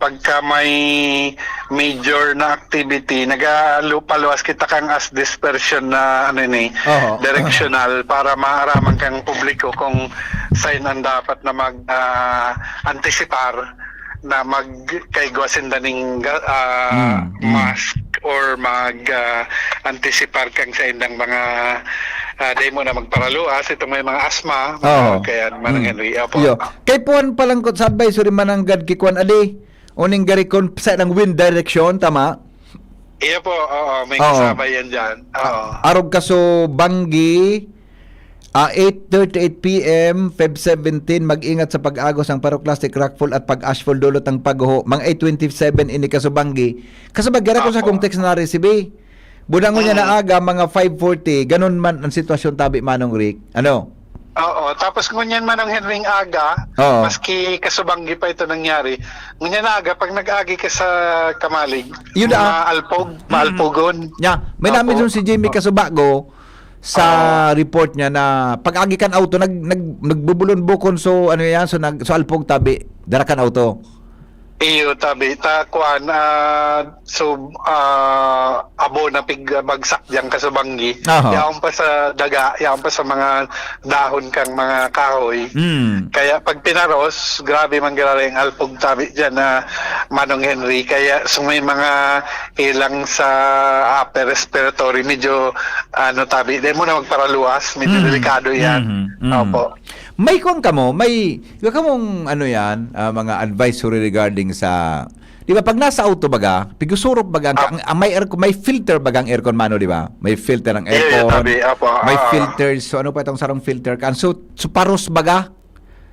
pagka may major na activity, nagalupaluwas kita kang as dispersion na Oho. directional para maaraman kang publiko kung saan ang dapat na mag-anticipar na magkaigwasin daning mask or mag-anticipar kang sa indang mga demo na magparaluas, itong may mga asma, kaya Manang Henry. Yo. Kay puan palang ko sa advisory mananggad kikuan adi. Uning gari kon sa ng wind direction, tama? Iya po, may kasama yan dyan. Arog kaso Banggi, 8:38 PM, Feb 17, mag-ingat sa pag-agos ang pyroclastic rockfall at pag-ashfall dulot ang pagho. Mang 8:27 ini kaso Banggi. Kasabagara ko sa kong text na recipe. Budangon niya na aga, mga 5:40, ganun man ang sitwasyon tabi Manong Rick. Ano? Oo, tapos ngunyan man ang Henring aga, maski kasubanggi pa ito nangyari, ngunyan na aga, pag nag-agi ka sa Kamalig, Yun maalpogon. May namin dun si Jimmy Kasubago sa report niya na pag-agi kan auto, nagbubulon bukon so ano yan, so alpog tabi, darakan auto. Iyo tabi ta kuan abo na pigbagsak diyan kasubanggi. Yaon pa sa daga, yaon pa sa mga dahon kang mga kahoy. Kaya pag pinaros, grabe man galala yung alpog tabi diyan na Manong Henry. Kaya may mga ilang sa upper respiratory medyo tabi. Dahil mo na magparaluas, medyo delikado yan. Opo. May kung kamo, may kamong ano yan, mga advisory regarding sa, di ba pag nasa auto baga, pigusurop baga, ang may aircon, may filter bagang aircon Mano, di ba? May filter ang aircon. May filter, so ano pa itong sarong filter kan? So paros baga?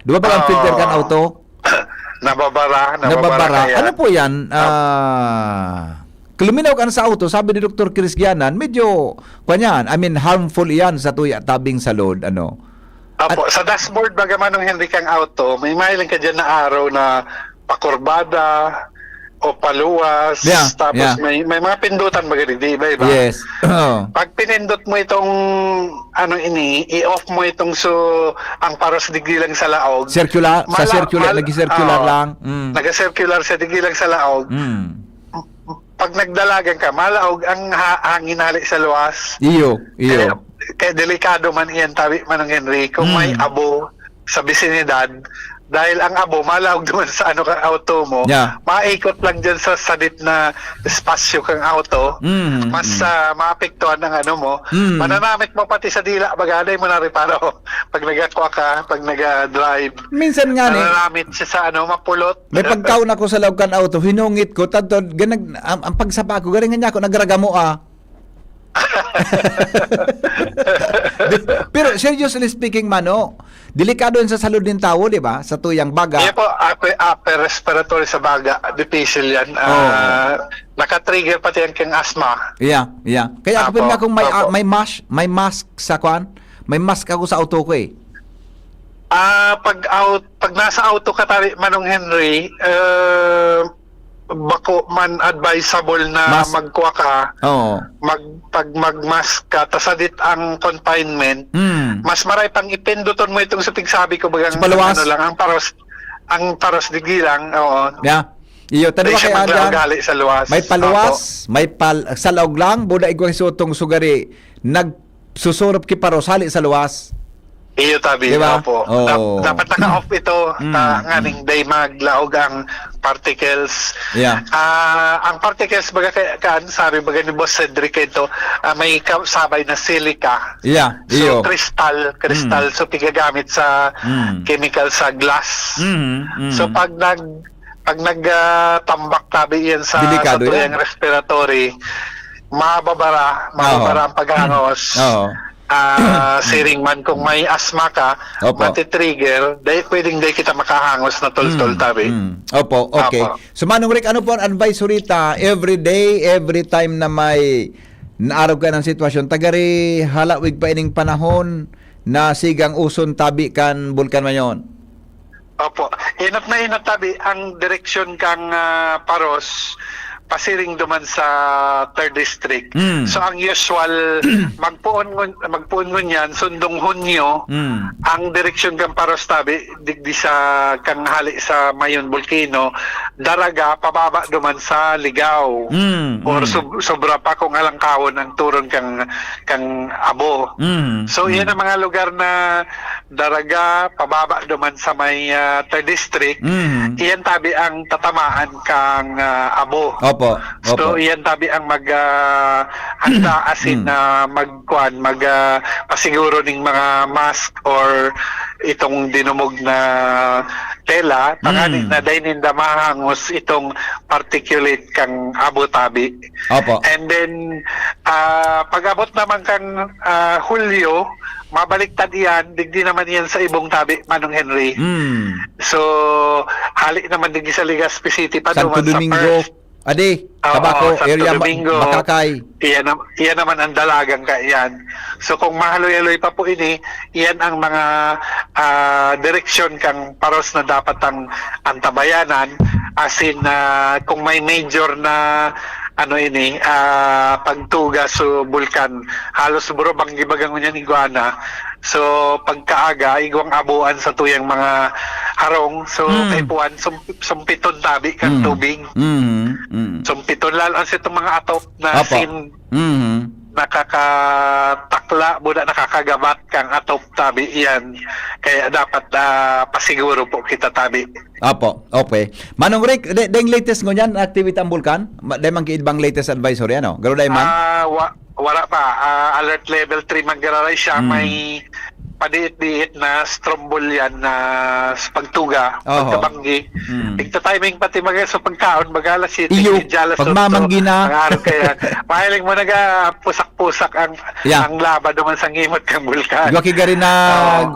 Di ba ang filter kan auto? Nababara. Ano po yan? Luminaw ka na sa auto, sabi ni Dr. Chris Gianan, medyo, harmful yan sa tuya tabing sa load, ano? Sa dashboard baga Manong Henry kang auto, may mailang ka dyan na araw na pakurbada o paluwas, tapos may mga pindutan baga di ba? Yes. Pag pinindot mo itong i-off mo itong ang paros digdi lang sa laog. Circular, nag-circular lang. Nag-circular sa digdi lang sa laog. Pag nagdalagan ka, malaog ang hangin hali sa luwas. Iyo. Kaya delikado man iyan tabi Manong Henry kung may abo sa bisinidad, dahil ang abo malawag naman sa auto mo, maikot lang dyan sa sadit na espasyo kang auto, mas maapektuhan ng mo, mananamit mo pati sa dila, bagaday mo na reparo pag nagakwa ka, pag nag-drive. Minsan nga mananamit siya sa mapulot. May pagkaon ako sa loob kan auto, hinungit ko, ang pagsapa ko, galing nga ako, nagragamo Pero seriously speaking, Mano, delikado yun sa salud ng tao, di ba? Sa tuyang baga. Iya po, upper respiratory sa baga, difficile yan. Naka-trigger pati yan kang asthma. Yeah. Kaya ako pinag kung may mask sa kwan, may mask ako sa auto ko eh. Pag nasa auto ka tali, Manong Henry, bako man advisable na magkuha ka, pag mag-mask ka, tasadit ang confinement, mas maray pang ipinduton mo itong sabi ko bagang ang paros digi lang, Iyo, tanong kay Adam, sa luwas. may paluwas, sa laog lang, buda igwang sutong sugari, nagsusurop ki paros, hali sa luwas. Iyo tabi, diba? Dapat naka-off ito, nganing day maglaog ang particles. Ang particles baga sabi baga ni Boss Cedric ito, may sabay na silica. So crystal, so pigagamit sa chemical sa glass. So pag nagtambak tabi yan sa tuyang respiratory, mababara ang paghangos. siring man kung may asma ka, Opo. matitrigger, pwedeng kita makahangos na tultol tabi. Opo, okay. Opo. So Manong Rick, ano po ang advice rita? Every day, every time na may naaraw ka ng sitwasyon, tagari halawig pa ining panahon na sigang uson tabi kan bulkan mayon. Opo. Inat na inat tabi ang direksyon kang Paros pasiring duman sa 3rd District. So ang usual magpuon ngunyan sundong Hunyo ang direksyon kang Paros tabi digdi sa kang hali sa Mayon Volcano daraga pababa duman sa Ligaw or sobra pa kung alang kawon ang turon kang Abo. So yan ang mga lugar na daraga pababa duman sa may 3rd District. Iyan tabi ang tatamaan kang Abo. Opo. So iyan tabi ang handa asin na pasiguro ning mga mask or itong dinumog na tela tanganin na daynin mahangos itong particulate kang Abo tabi. Opo. And then pag-abot naman kang Hulyo mabaliktad iyan, digdi naman iyan sa ibong tabi, Manong Henry. So, hali naman digdi sa Legazpi City pa Santo duman sa Domingo. Perth. Adi, Tabaco, Santo area Domingo. Makakay. Iyan naman ang dalagang ka iyan. So, kung mahaloy-aloy pa po ini, iyan ang mga direksyon kang Paros na dapat ang antabayanan. As in, kung may major na pagtuga sa bulkan halos buro banggi-bagang niyan iguana. So pagkaaga igwang abuan sa tuyang mga harong. So kay puan sumpiton tabi kang tubig. Sumpiton lalo sa itong mga atop na sin nakakatakla buda nakakagabat kang atop tabi iyan. Kaya dapat pasiguro po kita tabi. Apo, okay. Manong Rick, deng latest ngunyan activity ang bulkan? Dahil man kiidbang latest advisory, ano? Garo dahil man? Wala pa. Alert level 3 magararay siya. May padiit-diit na strombol yan na pagtuga, pagkabanggi. Tigta-timing pati sa pagkaon, magala si Iyo, pagmamanggi na. Ang kaya, mahiling mo pusak-pusak ang laba duman sa ngimot kang bulkan. Iwa ki gari na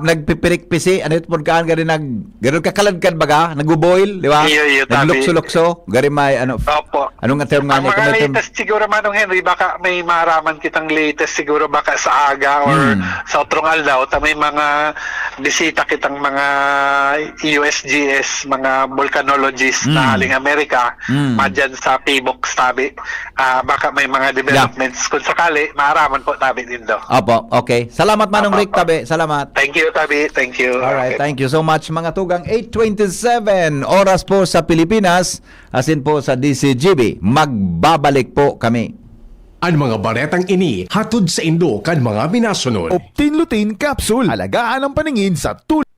nagpipirik-pisi, ano ito pagkaan gari gari kakaladkad baga, naguboil, di ba? Iyo, naglukso-lukso, gari may Opo. Anong term nga ang mga latest siguro Manong Henry, baka may maraman kitang latest siguro baka sa aga or sa otrong aldaw, may mga bisita kitang mga USGS, mga volcanologists na haling Amerika, madyan sa PBOX tabi. Baka may mga developments kung sakali, maaraman po tabi din do. Opo, okay. Salamat Manong Rick tabi, salamat. Thank you tabi, thank you. Alright, thank you so much mga tugang. 8:27 oras po sa Pilipinas, asin po sa DCGB. Magbabalik po kami. Ang mga baretang ini hatod sa Indo kan mga minasunod. Optin Lutein Capsule. Alagaan ang paningin sa tulong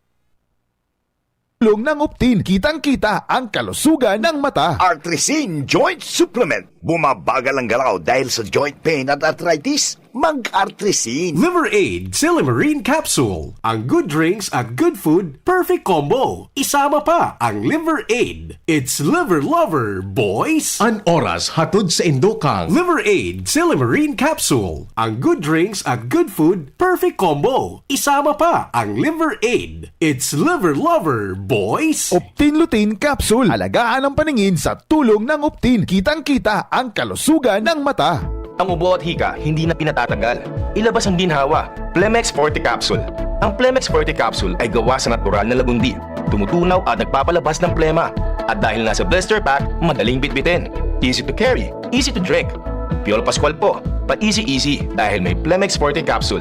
ng Optin. Kitang-kita ang kalusugan ng mata. Artresin Joint Supplement. Bumabagal ang galaw dahil sa joint pain at arthritis. Mag-Artresin. Liver Aid Silimarine Capsule. Ang good drinks at good food, perfect combo. Isama pa ang Liver Aid. It's liver lover, boys. An oras hatod sa Indokang. Liver Aid Silimarine Capsule. Ang good drinks at good food, perfect combo. Isama pa ang Liver Aid. It's liver lover, boys. Optin Lutein Capsule. Alagaan ang paningin sa tulong ng Optin. Kitang-kita ang kalusugan ng mata. Ang ubo at hika hindi na pinatatagal. Ilabas ang ginhawa. Plemex Forte Capsule. Ang Plemex Forte Capsule ay gawa sa natural na lagundi. Tumutunaw at nagpapalabas ng plema. At dahil nasa blister pack, madaling bitbitin. Easy to carry, easy to drink. Piol Pascual po, but easy dahil may Plemex Forte Capsule.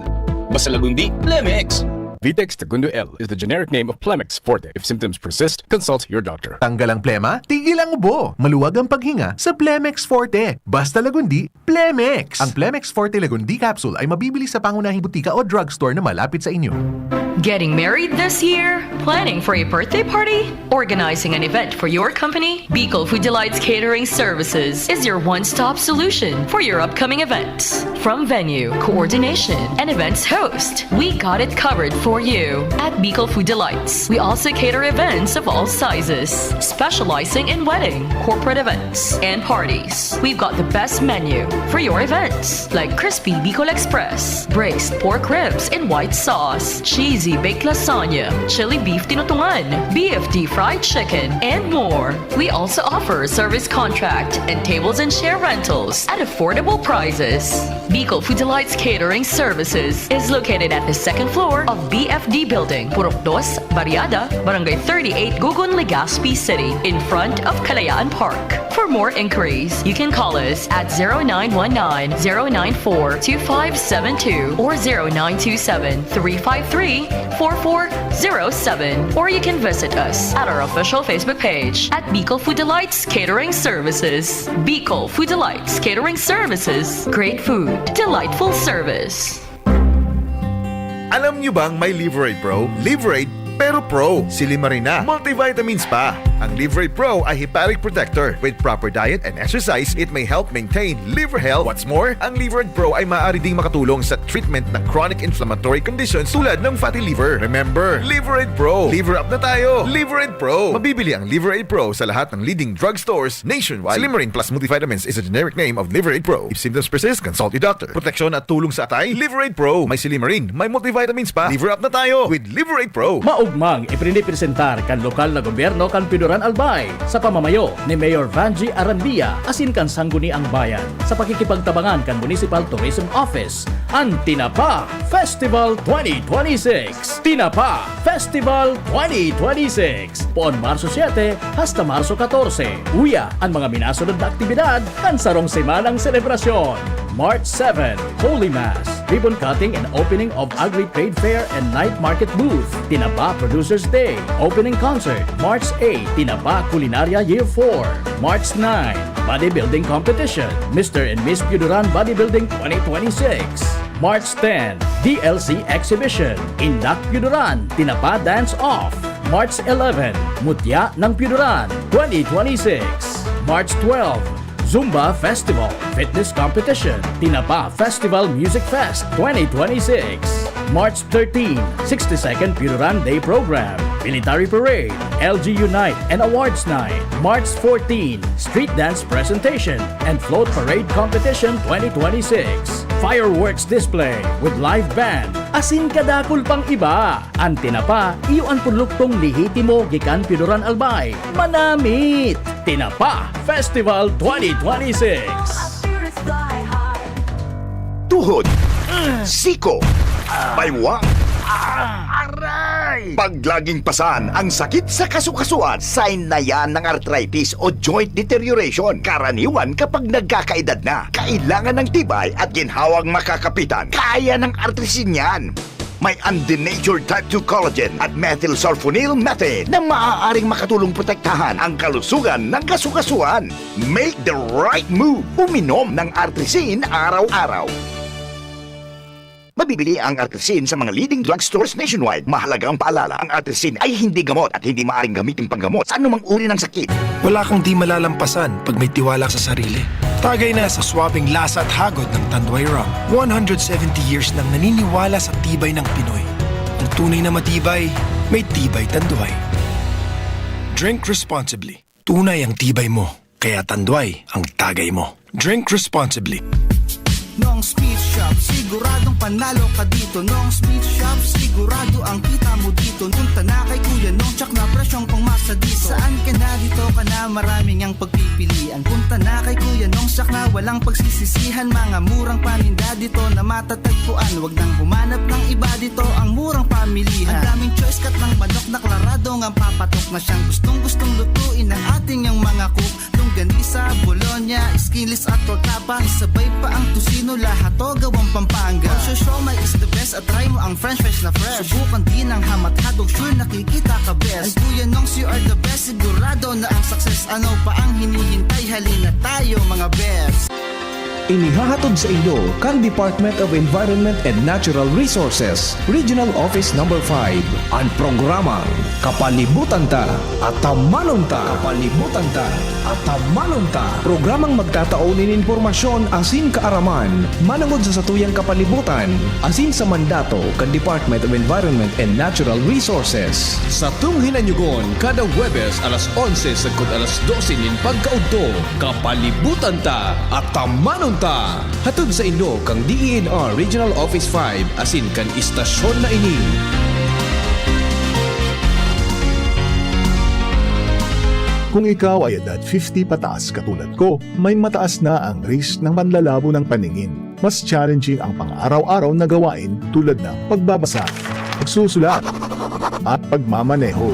Basta lagundi, Plemex! Vitex Segundo L is the generic name of Plemex Forte. If symptoms persist, consult your doctor. Tanggal ang plema, tigil ang ubo. Maluwag ang paghinga sa Plemex Forte. Basta lagundi, Plemex. Ang Plemex Forte Lagundi Capsule ay mabibili sa pangunahing butika o drugstore na malapit sa inyo. Getting married this year? Planning for a birthday party? Organizing an event for your company? Bicol Food Delights Catering Services is your one-stop solution for your upcoming events. From venue, coordination, and events host, we got it covered for you. At Bicol Food Delights, we also cater events of all sizes, specializing in wedding, corporate events, and parties. We've got the best menu for your events, like crispy Bicol Express, braised pork ribs in white sauce, cheesy baked lasagna, chili beef tinutungan, BFD fried chicken, and more. We also offer service contract and tables and chair rentals at affordable prices. Bicol Food Delights Catering Services is located at the second floor of BFD Building, Purok 2, Barriada, Barangay 38, Gugun, Legazpi City, in front of Kalayaan Park. For more inquiries, you can call us at 0919-094-2572 or 0927-353-4407, or you can visit us at our official Facebook page at Bicol Food Delights Catering Services. Bicol Food Delights Catering Services. Great food, delightful service. Alam nyo bang may Liverade Pro? Liverade pero Pro. Si Limarina, multivitamins pa. Ang Liverade Pro ay hepatic protector. With proper diet and exercise, it may help maintain liver health. What's more, ang Liverade Pro ay maaari ding makatulong sa treatment ng chronic inflammatory conditions tulad ng fatty liver. Remember, Liverade Pro. Liver up na tayo. Liverade Pro. Mabibili ang Liverade Pro sa lahat ng leading drugstores nationwide. Si Limarin Plus Multivitamins is a generic name of Liverade Pro. If symptoms persist, consult your doctor. Proteksyon at tulong sa atay, Liverade Pro. May si Limarin, may multivitamins pa. Liver up na tayo with Liverade Pro. Maugmang ipinipresentar kan lokal na gobyerno kan Piduran Albay sa pamamayo ni Mayor Vanji Arandia asin kan sangguni ang bayan sa pakikipagtabangan kan Municipal Tourism Office ang Tinapa Festival 2026. Tinapa Festival 2026 poon Marso 7 hasta Marso 14. Uya ang mga minasunod na aktibidad kan sarong semanang selebrasyon. March 7, Holy Mass, ribbon cutting and opening of Agri Trade Fair and Night Market Booth. Tinapa Producers Day, opening concert. March 8, Tinapa Culinaria Year 4. March 9, Bodybuilding Competition, Mr. and Miss Piduran Bodybuilding 2026. March 10, DLC Exhibition, Indak Piduran, Tinapa Dance Off. March 11, Mutya ng Piduran 2026. March 12, Zumba Festival, Fitness Competition, Tinapa Festival Music Fest 2026. March 13, 62nd Piduran Day Program, Military Parade, LG Unite and Awards Night. March 14, Street Dance Presentation and Float Parade Competition 2026. Fireworks display with live band. Asin kadakol pang iba. Ang Tinapa, iyo ang punluktong lihitimo gikan Piduran Albay. Manamit! Tinapa Festival 2026. Tuhod, siko, baywang, paglaging pasan ang sakit sa kasukasuan, sign na yan ng arthritis o joint deterioration. Karaniwan kapag nagkakaedad na, kailangan ng tibay at ginhawang makakapitan. Kaya ng artrisin yan. May undenatured type 2 collagen at methylsulfonyl methane na maaaring makatulong protektahan ang kalusugan ng kasukasuan. Make the right move. Uminom ng artrisin araw-araw. Mabibili ang artrisin sa mga leading drugstores nationwide. Mahalagang paalala, ang artrisin ay hindi gamot at hindi maaaring gamitin panggamot sa anumang uri ng sakit. Wala kang di malalampasan pag may tiwala sa sarili. Tagay na sa swabing lasa at hagod ng Tanduay Rum. 170 years nang naniniwala sa tibay ng Pinoy. Ang tunay na matibay, may tibay Tanduay. Drink responsibly. Tunay ang tibay mo, kaya Tanduay ang tagay mo. Drink responsibly. Nong Speed Shop, siguradong panalo ka dito. Nong Speed Shop, sigurado ang kita mo dito. Punta na kay Kuya Nong, tsak na presyong pangmasa dito. Saan ka na dito ka na, maraming ang pagpipilian. Punta na kay Kuya Nong, tsak na walang pagsisisihan. Mga murang paninda dito na matatagpuan. Wag nang humanap ng iba dito, ang murang pamilihan. Ang daming choice kat ng manok na klaradong ang papatok na siyang gustong lutuin ng ating yung mga cook. Longganisa, Bologna, skinless at tortapa. Isabay pa ang tusino, lahat to gawang Pampanga. Kung siomai is the best at try mo ang french fries na fresh. Subukan din ang hamat-hadog, sure nakikita ka best. And Kuya Nongs, you are the best, sigurado na ang success. Ano pa ang hinihintay, halina tayo mga best. Inihahatod sa inyo kan Department of Environment and Natural Resources, Regional Office Number 5, ang programang Kapalibutan Ta at Tamanon Ta. Kapalibutan Ta at Tamanon Ta. Programang magtataunin informasyon asin kaaraman, manangod sa satuyang kapalibutan, asin sa mandato kan Department of Environment and Natural Resources. Sa tunghinanyugon, kada Huwebes alas 11 sagkod alas 12 nin pagkaudto, Kapalibutan Ta at Tamanon Ta. Hatod sa inyo kang DENR Regional Office 5 asin kan istasyon na ini. Kung ikaw ay edad 50 pataas katulad ko, may mataas na ang risk ng panlalabo ng paningin. Mas challenging ang pang-araw-araw na gawain tulad ng pagbabasa, pagsusulat, at pagmamaneho.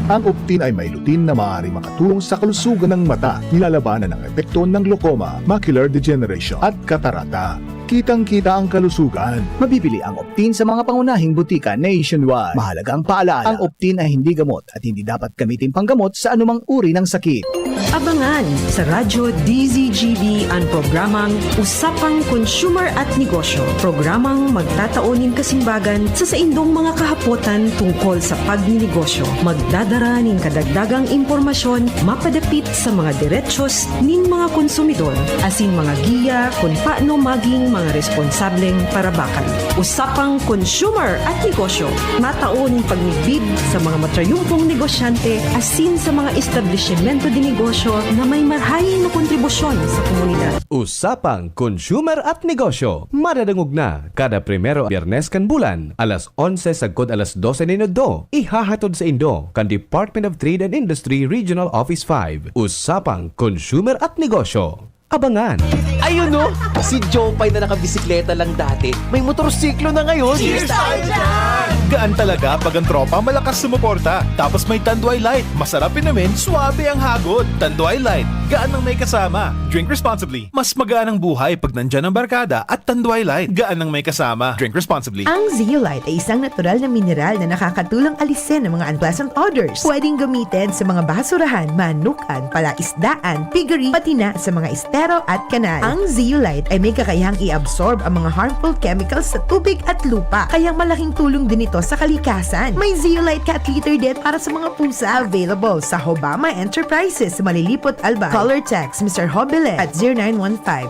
Ang Optin ay may lutin na maaari makatulong sa kalusugan ng mata, nilalabanan ang epekto ng glaucoma, macular degeneration at katarata. Kitang-kita ang kalusugan. Mabibili ang Optin sa mga pangunahing butika nationwide. Mahalagang paalaala, ang Optin ay hindi gamot at hindi dapat gamitin panggamot sa anumang uri ng sakit. Abangan sa Radyo DZGB ang programang Usapang Consumer at Negosyo. Programang magtataunin kasimbagan sa saindong mga kahapotan tungkol sa pagninegosyo. Magdadara nin kadagdagang impormasyon mapadapit sa mga diretsyon nin mga konsumidor asin mga giya kung paano maging mga responsableng parabakan. Usapang Consumer at Negosyo. Mataunin pagnigbib sa mga matrayumpong negosyante asin sa mga establishmento di negosyo na may marhayin na kontribusyon sa komunidad. Usapang Consumer at Negosyo. Madadangog na kada primero Biyernes kan bulan, alas 11 sagkod alas 12 ninodo. Ihahatod sa Indo kan Department of Trade and Industry Regional Office 5. Usapang Consumer at Negosyo. Abangan! Ayun no, si Jopay na nakabisikleta lang dati, may motorsiklo na ngayon. Cheers tayo dyan! Gaan talaga pag ang tropa malakas sumuporta. Tapos may Tanduay Light, masarap inumin, suwabe ang hagod. Tanduay Light, gaan ang may kasama. Drink responsibly. Mas magaan ang buhay pag nandyan ang barkada at Tanduay Light, gaan ang may kasama. Drink responsibly. Ang Zeolite ay isang natural na mineral na nakakatulong alisin ang mga unpleasant odors. Pwedeng gamitin sa mga basurahan, manukan, palaisdaan, piggery, pati na sa mga estero at kanal. Ang Zeolite ay may kakayahang i-absorb ang mga harmful chemicals sa tubig at lupa, kaya malaking tulong din ito sa kalikasan. May Zeolite Cat Litter din para sa mga pusa, available sa Hobama Enterprises, Malilipot, Albay. Color text Mr. Hobile at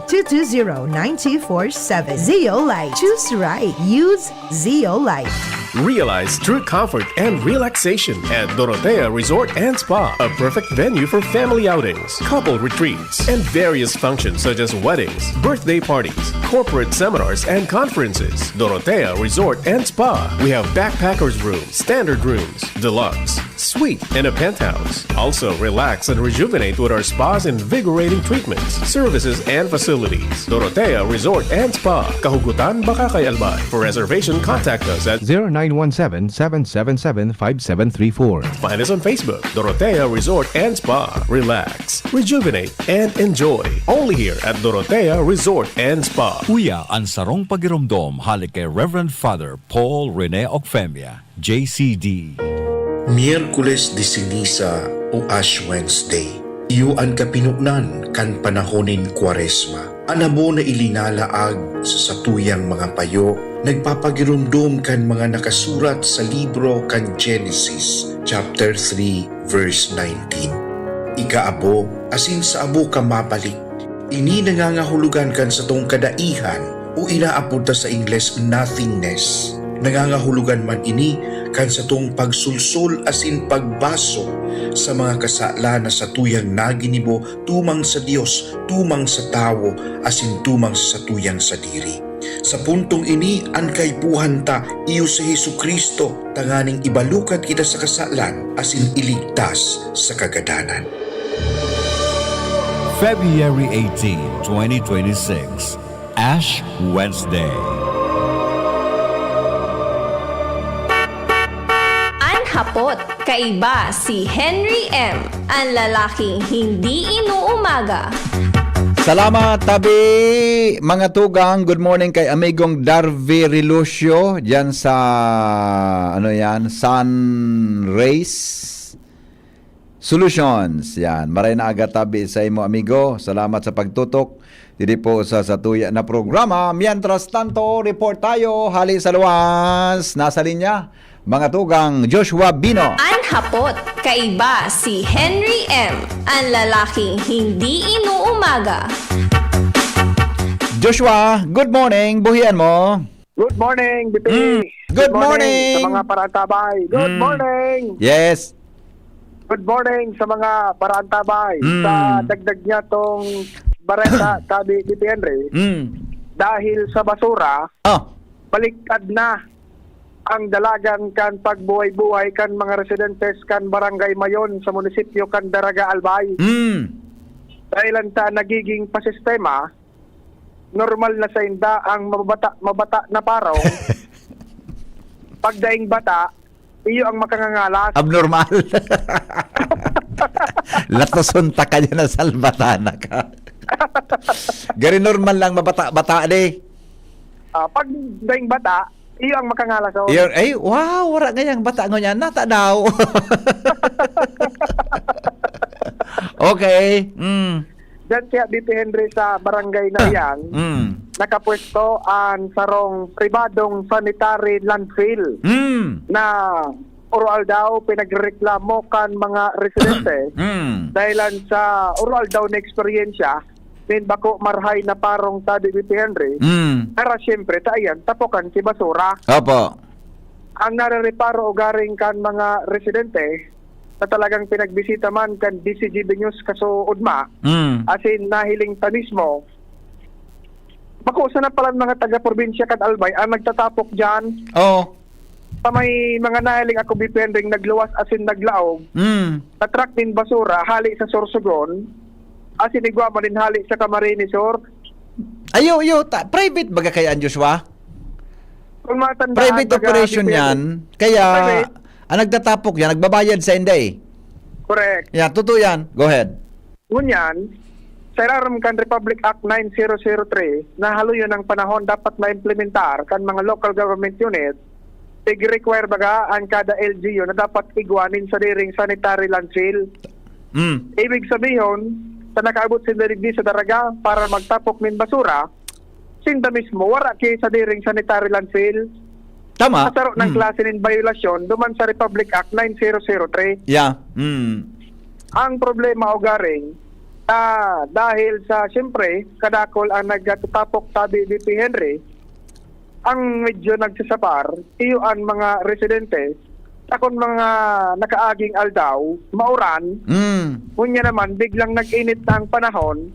0915-220-9247. Zeolite. Choose right. Use Zeolite. Realize true comfort and relaxation at Dorotea Resort and Spa, a perfect venue for family outings, couple retreats, and various functions such as weddings, birthday parties, corporate seminars, and conferences. Dorotea Resort and Spa. We have backpackers rooms, standard rooms, deluxe, suite, and a penthouse. Also, relax and rejuvenate with our spas and invigorating treatments, services, and facilities. Dorotea Resort and Spa, Kahugutan, Bakakay, Albay. For reservation, contact us at 0917-777-5734. Find us on Facebook, Dorotea Resort and Spa. Relax, rejuvenate, and enjoy. Only here at Dorotea Resort and Spa. Kuya, ang sarong pagiromdom halik kay Reverend Father Paul Rene Ocfemia, JCD. Miyerkules de Ceniza o Ash Wednesday. Iyo ang kapinugnan kan panahonin Kwaresma. Anamo na ilinalaag sa satuyang mga payo, nagpapagirumdum kan mga nakasurat sa libro kan Genesis, chapter 3, verse 19. Ikaabo, asin sa abo ka mabalik. Ini nangangahulugan kan sa tong kadaihan o inaapunta sa Ingles nothingness. Nangangahulugan man ini kan sa tong pagsulsol asin pagbaso sa mga kasala na sa tuyang naginibo tumang sa Dios, tumang sa tawo, asin tumang sa tuyang sadiri. Sa puntong ini, ang kaipuhan ta iyo sa Hesukristo, tanganing ibalukat kita sa kasalan, asin iligtas sa kagadanan. February 18, 2026, Ash Wednesday. Hapot, kaiba si Henry M., ang lalaking hindi inuumaga. Salamat tabi mga tugang. Good morning kay amigong Darby Relucio diyan sa Sunrays Solutions. Yan, maray na aga tabi sa imo amigo. Salamat sa pagtutok Dili po sa satuya na programa. Mientras tanto, report tayo. Hali sa luwas. Nasa linya, mga tugang Joshua Bino. Ang hapot, kaiba si Henry M. Ang lalaking hindi inuumaga. Joshua, good morning. Buhian mo. Good morning, BP. Good morning. Sa mga parantabay. Good morning. Yes. Good morning sa mga parantabay. Sa dagdag niya tong bareta sabi BP Henry. Dahil sa basura, baliktad na ang dalagan kan pagbuhay-buhay kan mga residentes kan barangay Mayon sa munisipyo kan Daraga Albay. Dahilan sa nagiging pasistema, normal na sa inda ang mabata na parong. Pagdaing bata, iyo ang makangangalas. Abnormal. Latosunta ka niya na salbatana ka. Gari normal lang mabata-bata de. Pagdaing bata, iyo ang makangalas. Ay, wow, wala ngayang bata nga niya. Nata daw. Okay. Diyan kaya BP Henry sa barangay na yan, nakapwesto ang sarong pribadong sanitary landfill na oral daw pinagreklamo kan mga residente dahilan sa oral daw na eksperyensya din bako marhay na parong sa BP Henry para siyempre tayan tapokan si basura. Opo. Ang narereparo o garing kan mga residente na talagang pinagbisita man kan DCGB News kaso udma asin nahiling tanismo makusa na pala mga taga-probinsya kan Albay ang nagtatapok dyan pa may mga nahiling ako bipending nagluwas asin naglaog natrak din basura hali sa Sorsogon asin igwa din hali sa Camarines Sur. Ayo private baga kaya Joshua? Kung matandaan, private operation yan kaya private. Ang nagtatapok yan, nagbabayad sa inday. Correct. Yan, totoo yan. Go ahead. Ngunyan, sa Iraram kan Republic Act 9003, na haluyon ng panahon dapat ma-implementar kan mga local government unit, tig-require baga ang kada LGU na dapat igwanin sa diring sanitary landfill. Ibig sabihin, sa nakaabot sa dirigdi sa daraga para magtapok min basura, sinda mismo, wala kay sa diring sanitary landfill. Tama. Masaro ng klase ng violasyon duman sa Republic Act 9003. Yeah. Ang problema o garing dahil sa siyempre kadakol ang nagtatapok sabi BP Henry ang medyo nagsasapar iyo ang mga residente takon mga nakaaging aldaw mauran kunya naman biglang nag-init na ang panahon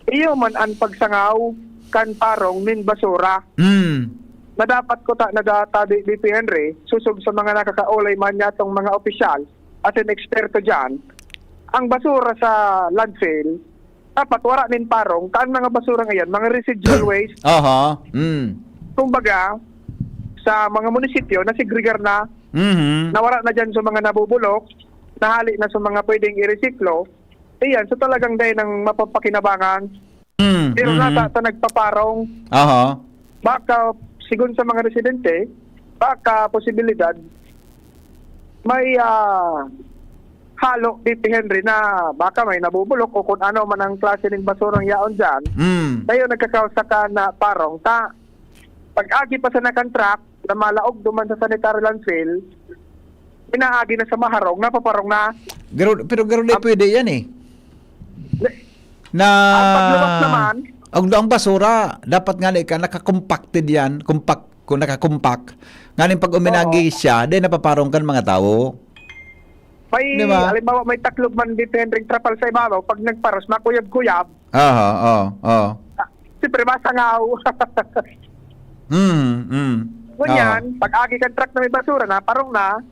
iyo man ang pagsangaw kan parong min basura na dapat ko na databi BP Henry, susog sa mga nakakaulay man yatong mga opisyal at an eksperto dyan, ang basura sa landfill, dapat wala nin parong, kaan mga basura ngayon, mga residual waste. Kumbaga, sa mga munisipyo na sigregar na, nawala na dyan sa mga nabubulok, nahali na sa mga pwedeng i-resiklo, iyan, so talagang dahil ng mapapakinabangan. Pero nata sa nagpaparong, baka sigun sa mga residente, baka posibilidad may halo BP Henry na baka may nabubulok o kung ano man ang klase ng basurang yaon dyan. Tayo nagkakausa ka na parong pag-agi pa sa nakantrack na malaog duman sa sanitary landfill, inaagi na sa maharong, napaparong na. Pero pwede yan eh. Ang pagluwas naman, ang basura, dapat nga ka nakakompacted yan, kung nakakompak. Ngayon pag uminagi siya, then napaparong kan mga tao. May, diba? Halimbawa may taklog man depending trapal sa ibabaw, pag nagparos, makuyab-kuyab. Siyempre, masangaw. Ngunyan, pag agi kang truck na may basura na, parong na,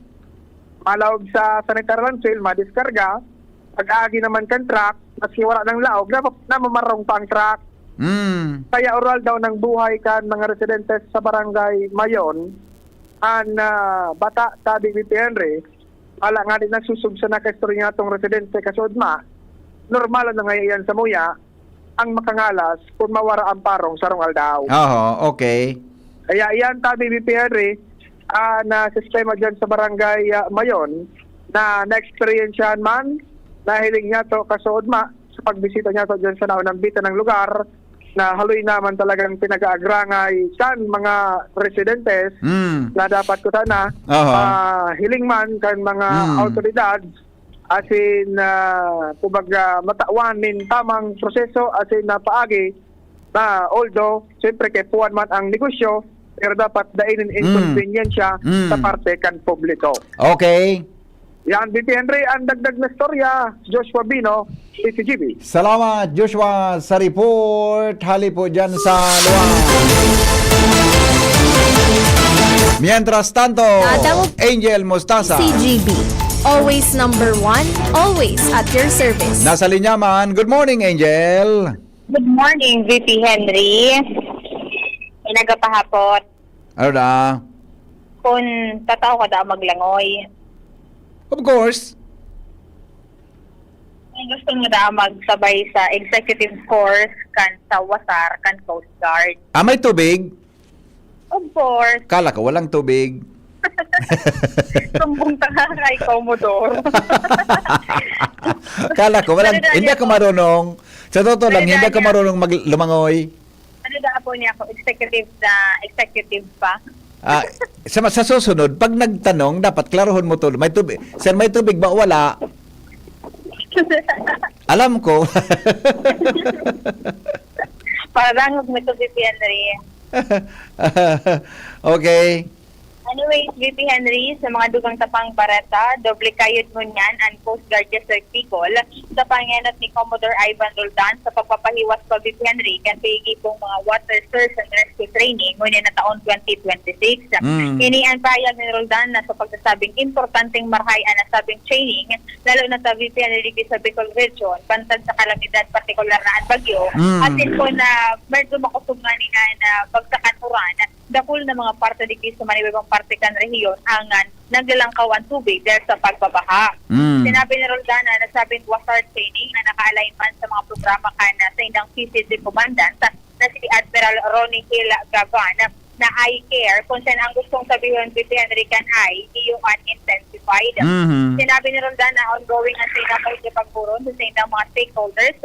malawag sa sanitary landfill, madiskarga, pag agi naman kang truck, maski wala ng laog, namamarong pa ang truck. Kaya oral daw ng buhay kan mga residentes sa barangay Mayon ang bata sabi BP Henry ala nga din nagsusub sa nakastorya nga itong residente kasudma normal na ngayon sa muya ang makangalas kung mawara ang parong sarong aldaw. Okay. Kaya iyan sabi BP Henry na sistema dyan sa barangay Mayon na na-experience man nahiling niya to kasudma sa pagbisita niya to dyan sa naunang bita ng lugar na haloy naman talagang pinag-aagrangay kan mga residentes na dapat ko sana hiling man kan mga autoridad asin kumbaga matawanin tamang proseso asin na paagi na although siyempre kay puwan man ang negosyo pero dapat dainin inconvenience siya sa parte kan publiko. Okay. Yan, BP Henry, ang dagdag na storya, Joshua Bino, PCGB. Salamat Joshua sa report. Hali po dyan sa luwang. Mientras tanto, Angel Mostaza. PCGB. Always number one, always at your service. Nasa linya man. Good morning, Angel. Good morning, VP Henry. Inagapahapot. Ano na? Kung tataw ka daw maglangoy. Of course. Gusto mo daw magsabay sa executive course kan sa WASAR, kan Coast Guard. May tubig? Of course. Kala ko walang tubig. Sumbong ka kay Commodore. Kala ko walang, hindi ako marunong. Sa totoo lang, hindi ako marunong lumangoy. Ano daw po niya ako, executive pa? Sa susunod, pag nagtanong, dapat klarohon mo to. May tubig. Sir, may tubig ba o wala? Alam ko. Parang may tubig, Henry. Okay. Anyways, VP Henry, sa mga dugang tapang barata, doble kayod mo niyan ang Coast Guard District Bicol sa pangenot ni Commodore Ivan Roldan sa pagpapahiwas ko, VP Henry, kan pigi pong mga water search and rescue training ngunit na taon 2026. Ini ang payag ni Roldan na sa pagsasabing importanteng marhayan na sabing training, lalo na sa VP Henry sa Bicol Region, bantad sa kalamidad partikular na ang bagyo, at din po na medyo makusog nga ni na bagsakan-uran, dakul na mga parte di sa manibibang parte kan rehiyon ang naglalangkawan tubig dahil sa pagbabaha. Sinabi ni Roldan na nasabing WASAR training na naka-align man sa mga programa sa indang PCC Commandant na si Admiral Ronnie Hill Gavan na eye care kung saan ang gustong sabihin si Henry kan ay yung unintensified. Sinabi ni Roldan na ongoing ang sinapay pagpuron sa indang mga stakeholders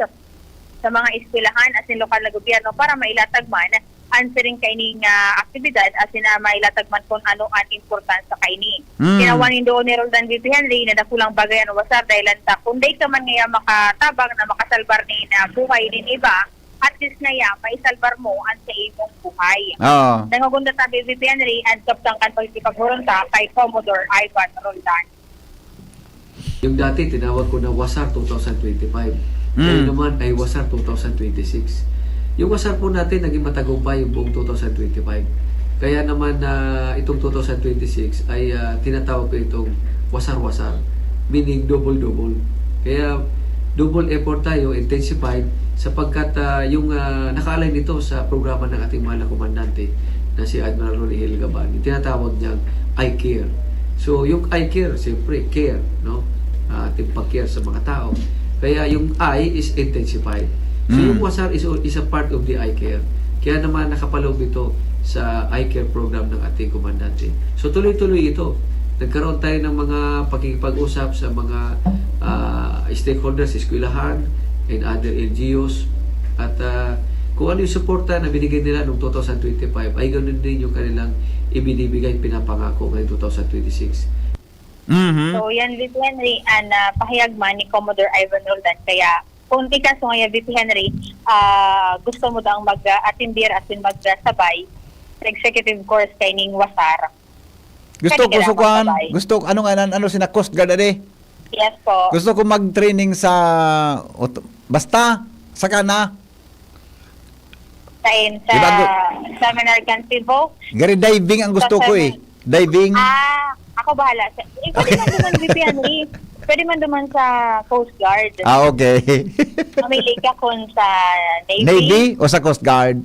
sa mga eskwelahan at sin lokal na gobyerno para mailatag man answering kaining aktibidad at sina mailatag man kung ano ang importansya sa kaining. Kinawanin doon ni Roldan VP Henry na dakulang bagay ang WASAR dahil kundi ka man ngayon makatabang na makasalbar ni na buhay din iba, at least ngayon maisalbar mo ang sa imong buhay. Nangagunda tabi VP Henry at kaptang kan pagkipagurunta kay Commodore Ivan Roldan. Yung dati tinawag ko na WASAR 2025. Ngayon naman ay WASAR 2026. Yung WASAR po natin naging matagumpay yung buong 2025. Kaya naman itong 2026 ay tinatawag ko itong WASAR-WASAR, meaning double-double. Kaya double effort tayo, intensified, sapagkat yung nakaalay nito sa programa ng ating mahal na komandante na si Admiral Ronnie Hill Gavan, tinatawag niyang I-Care. So yung I-Care, siyempre, care, no? Ating pag-care sa mga tao. Kaya yung I is intensified. So yung WASAR is a part of the I-Care. Kaya naman nakapaloob ito sa I-Care program ng ating komandante. So tuloy-tuloy ito. Nagkaroon tayo ng mga pakikipag-usap sa mga stakeholders, eskwelahan, and other NGOs. At kung ano yung suporta na binigay nila noong 2025, ay ganoon din yung kanilang ibinibigay, pinapangako ngayong 2026. So yan, VP Henry, and pahayag man ni Commodore Ivan Roldan. Kaya kung di ka so ngayon, VP Henry, gusto mo daw mag-attendir at magsabay sa executive course kay ning WASAR. Gusto ano sina Coast Guard ade? Yes po. Gusto ko mag-training sa basta saka na sa American Civo. Gari diving ang gusto ko eh. Diving. Ako bahala. Pwede man duman VP Henry. Pwede man duman sa Coast Guard. Okay. Mamili ka kung sa Navy. Navy o sa Coast Guard?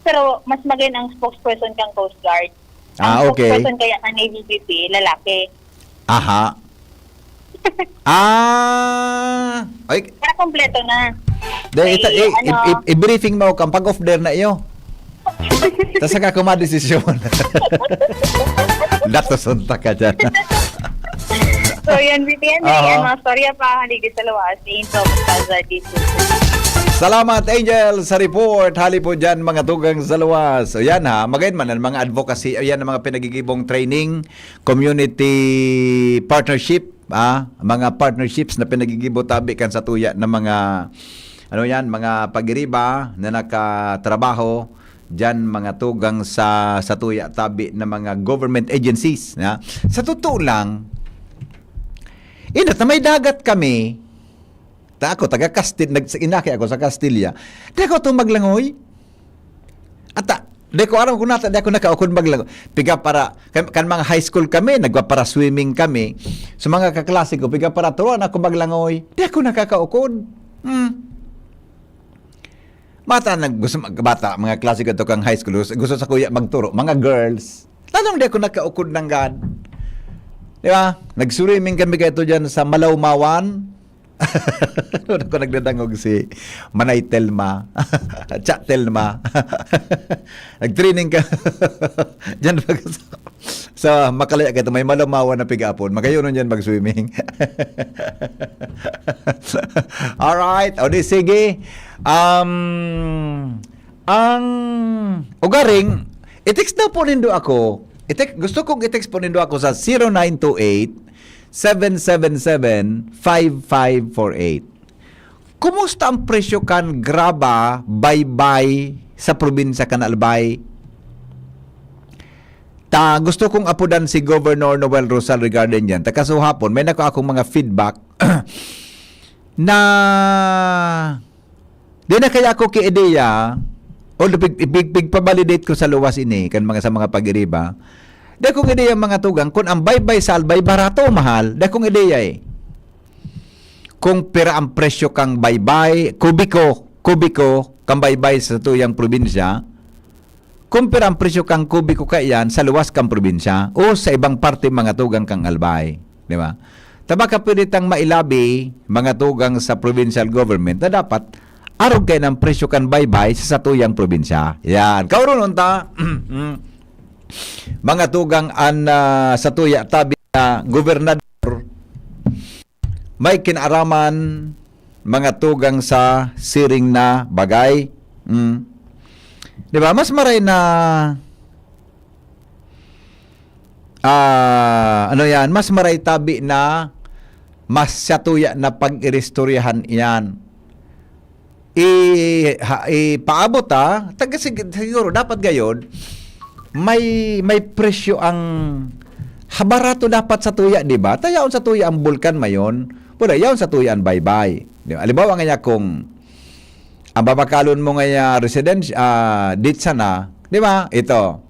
Pero mas maging ang spokesperson kang Coast Guard. Okay. Spokesperson kaya ng Navy VP, lalaki. Aha. Ay. Para kompleto na. I-briefing mo kang pag-off there na iyo. Tapos saka ko ma-desisyon. Natosunta ka dyan. So yan, VP Henry, ang mga storya pa, haligi sa lawas, si Into Mostaza dito. Salamat Angel sa report. Hali po dyan mga tugang sa luwas. O yan ha, magayon man ang mga advocacy. O yan ang mga pinagigibong training, community partnership, mga partnerships na pinagigibo tabi kan sa tuya ng mga mga pagiriba na nakatrabaho dyan mga tugang sa tuya tabi ng mga government agencies. Sa totoo lang, inat na may dagat kami. Ako, taga-Castil, inaki ako sa Castilla. Di ako itong maglangoy. Di ko aram kung nata, di ako nakaukod maglangoy. Piga para, kan mga high school kami, nagpa-para swimming kami. So mga kaklase ko, piga para turuan ako maglangoy. Di ako nakakaukod. Bata, mga klase ko ito kang high school, gusto sa kuya magturo, mga girls. Tanong di ako nakaukod ng God. Di ba? Nag-swimming kami kayo dyan sa Malawmawan. Doon ako nagdadangog si Manay Telma. Chat Telma. Nag-training ka. Diyan sa Makalaya ka ito, may Malawmawan na pigapon. Magayunon dyan mag-swimming. Alright. O di, sige. Ang ugaring, i-text na po nindo ako. Gusto kong i-text po nindo ako sa 0928-777-5548. Kumusta ang presyo kan graba baybay sa probinsya kan Albay? Gusto kong apudan si Governor Noel Rosal regarding yan. Kaso hapon, may nako akong mga feedback na di na kaya ako ki-ideya o pag-validate ko sa luwas ini kan sa mga pag-iriba. Di kong ideya mga tugang, kung ang baybay sa Albay barato o mahal, di kong ideya Kung pera ang presyo kang baybay, kubiko kang baybay sa tuyang probinsya, kung pera ang presyo kang kubiko kayan sa luwas kang probinsya o sa ibang parte mga tugang kang Albay. Di ba? Tabaka pwede tang mailabi mga tugang sa provincial government na dapat arog kayo ng presyo kan baybay sa tuyang probinsya. Yan. Kaurunon ta, mga tugang sa tuya tabi na gobernador may kinaraman mga tugang sa siring na bagay. Di ba? Mas maray na mas maray tabi na mas sa tuya na pag-iristoryahan iyan. Paabot siguro dapat gayon may presyo ang habarato dapat sa tuya, di ba? Tayaon sa tuya ang bulkan mayon, pura yaon sa tuya ang baybay. Di ba? Alibawa nga kung ang babakalon mo nga residence dit sana, di ba? Ito.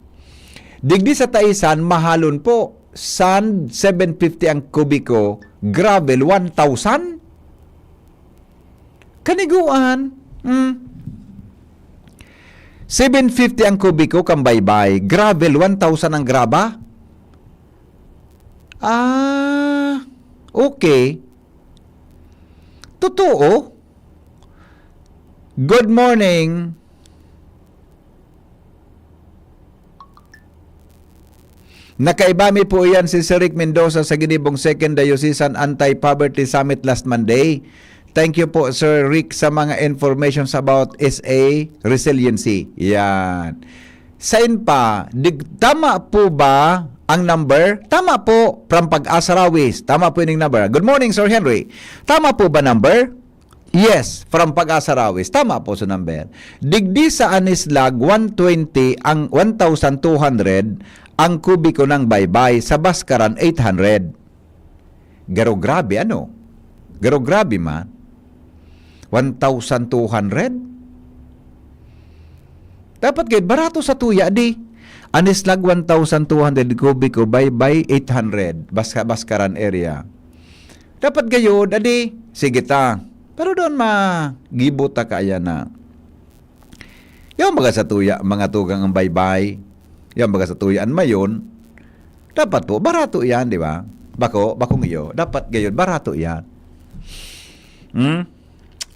Digdi sa Taisan mahalon po sand 750 ang kubiko, gravel 1,000. Kaniguan. 750 ang kubiko kang baybay. Gravel, 1,000 ang graba? Okay. Totoo. Good morning. Nakaibami po iyan si Sir Rick Mendoza sa Ginibong 2nd Diocesan Anti-Poverty Summit last Monday. Thank you po, Sir Rick, sa mga informations about SA resiliency. Yan. Sain pa, tama po ba ang number? Tama po, from Pag-asa Rawis. Tama po yung number. Good morning, Sir Henry. Tama po ba number? Yes, from Pag-asa Rawis. Tama po sa number. Digdi sa Anislag, 120 ang 1,200 ang kubiko ng baybay. Sa Baskaran, 800. Garo grabe, ano? Garo grabe man. 1,200? Dapat kayo, barato sa tuya, di. Anislag 1,200 kubiko, baybay 800, Baskaran area. Dapat kayo, adi, sige ta. Pero doon magibota kaya na. Yung mga sa tuya, mga tugang ang baybay, yung mga sa tuyaan mayon, dapat po, barato yan, di ba? Bakong iyo, dapat gayon, barato yan.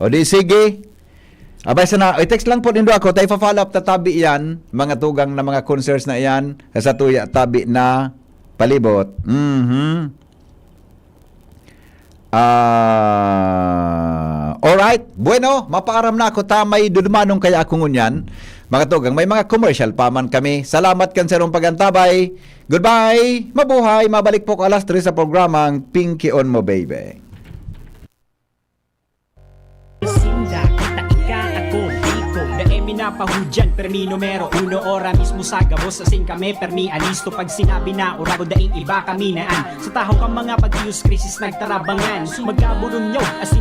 O di, sige. Abay sana, i-text lang po nindo ako, tayo pa-follow up tatabi yan, mga tugang na mga concerns na yan, sa tuya, tabi na palibot. Alright, bueno, mapaaram na ako tamay dudumanong kaya ako ngunyan. Mga tugang, may mga commercial pa man kami. Salamat kan sa irong pagantabay. Goodbye, mabuhay, mabalik po ko alas 3 sa programang Pinky on Mo Baby. Sinda, kita ika ako, Biko na minapahudyan, permi numero uno, ora mismo sa gabos, asing kami, permi alisto, pag sinabi na urago daing iba kami naan, sa tahaw kang mga pag-ius krisis nagtarabangan, magkabulong nyo, asing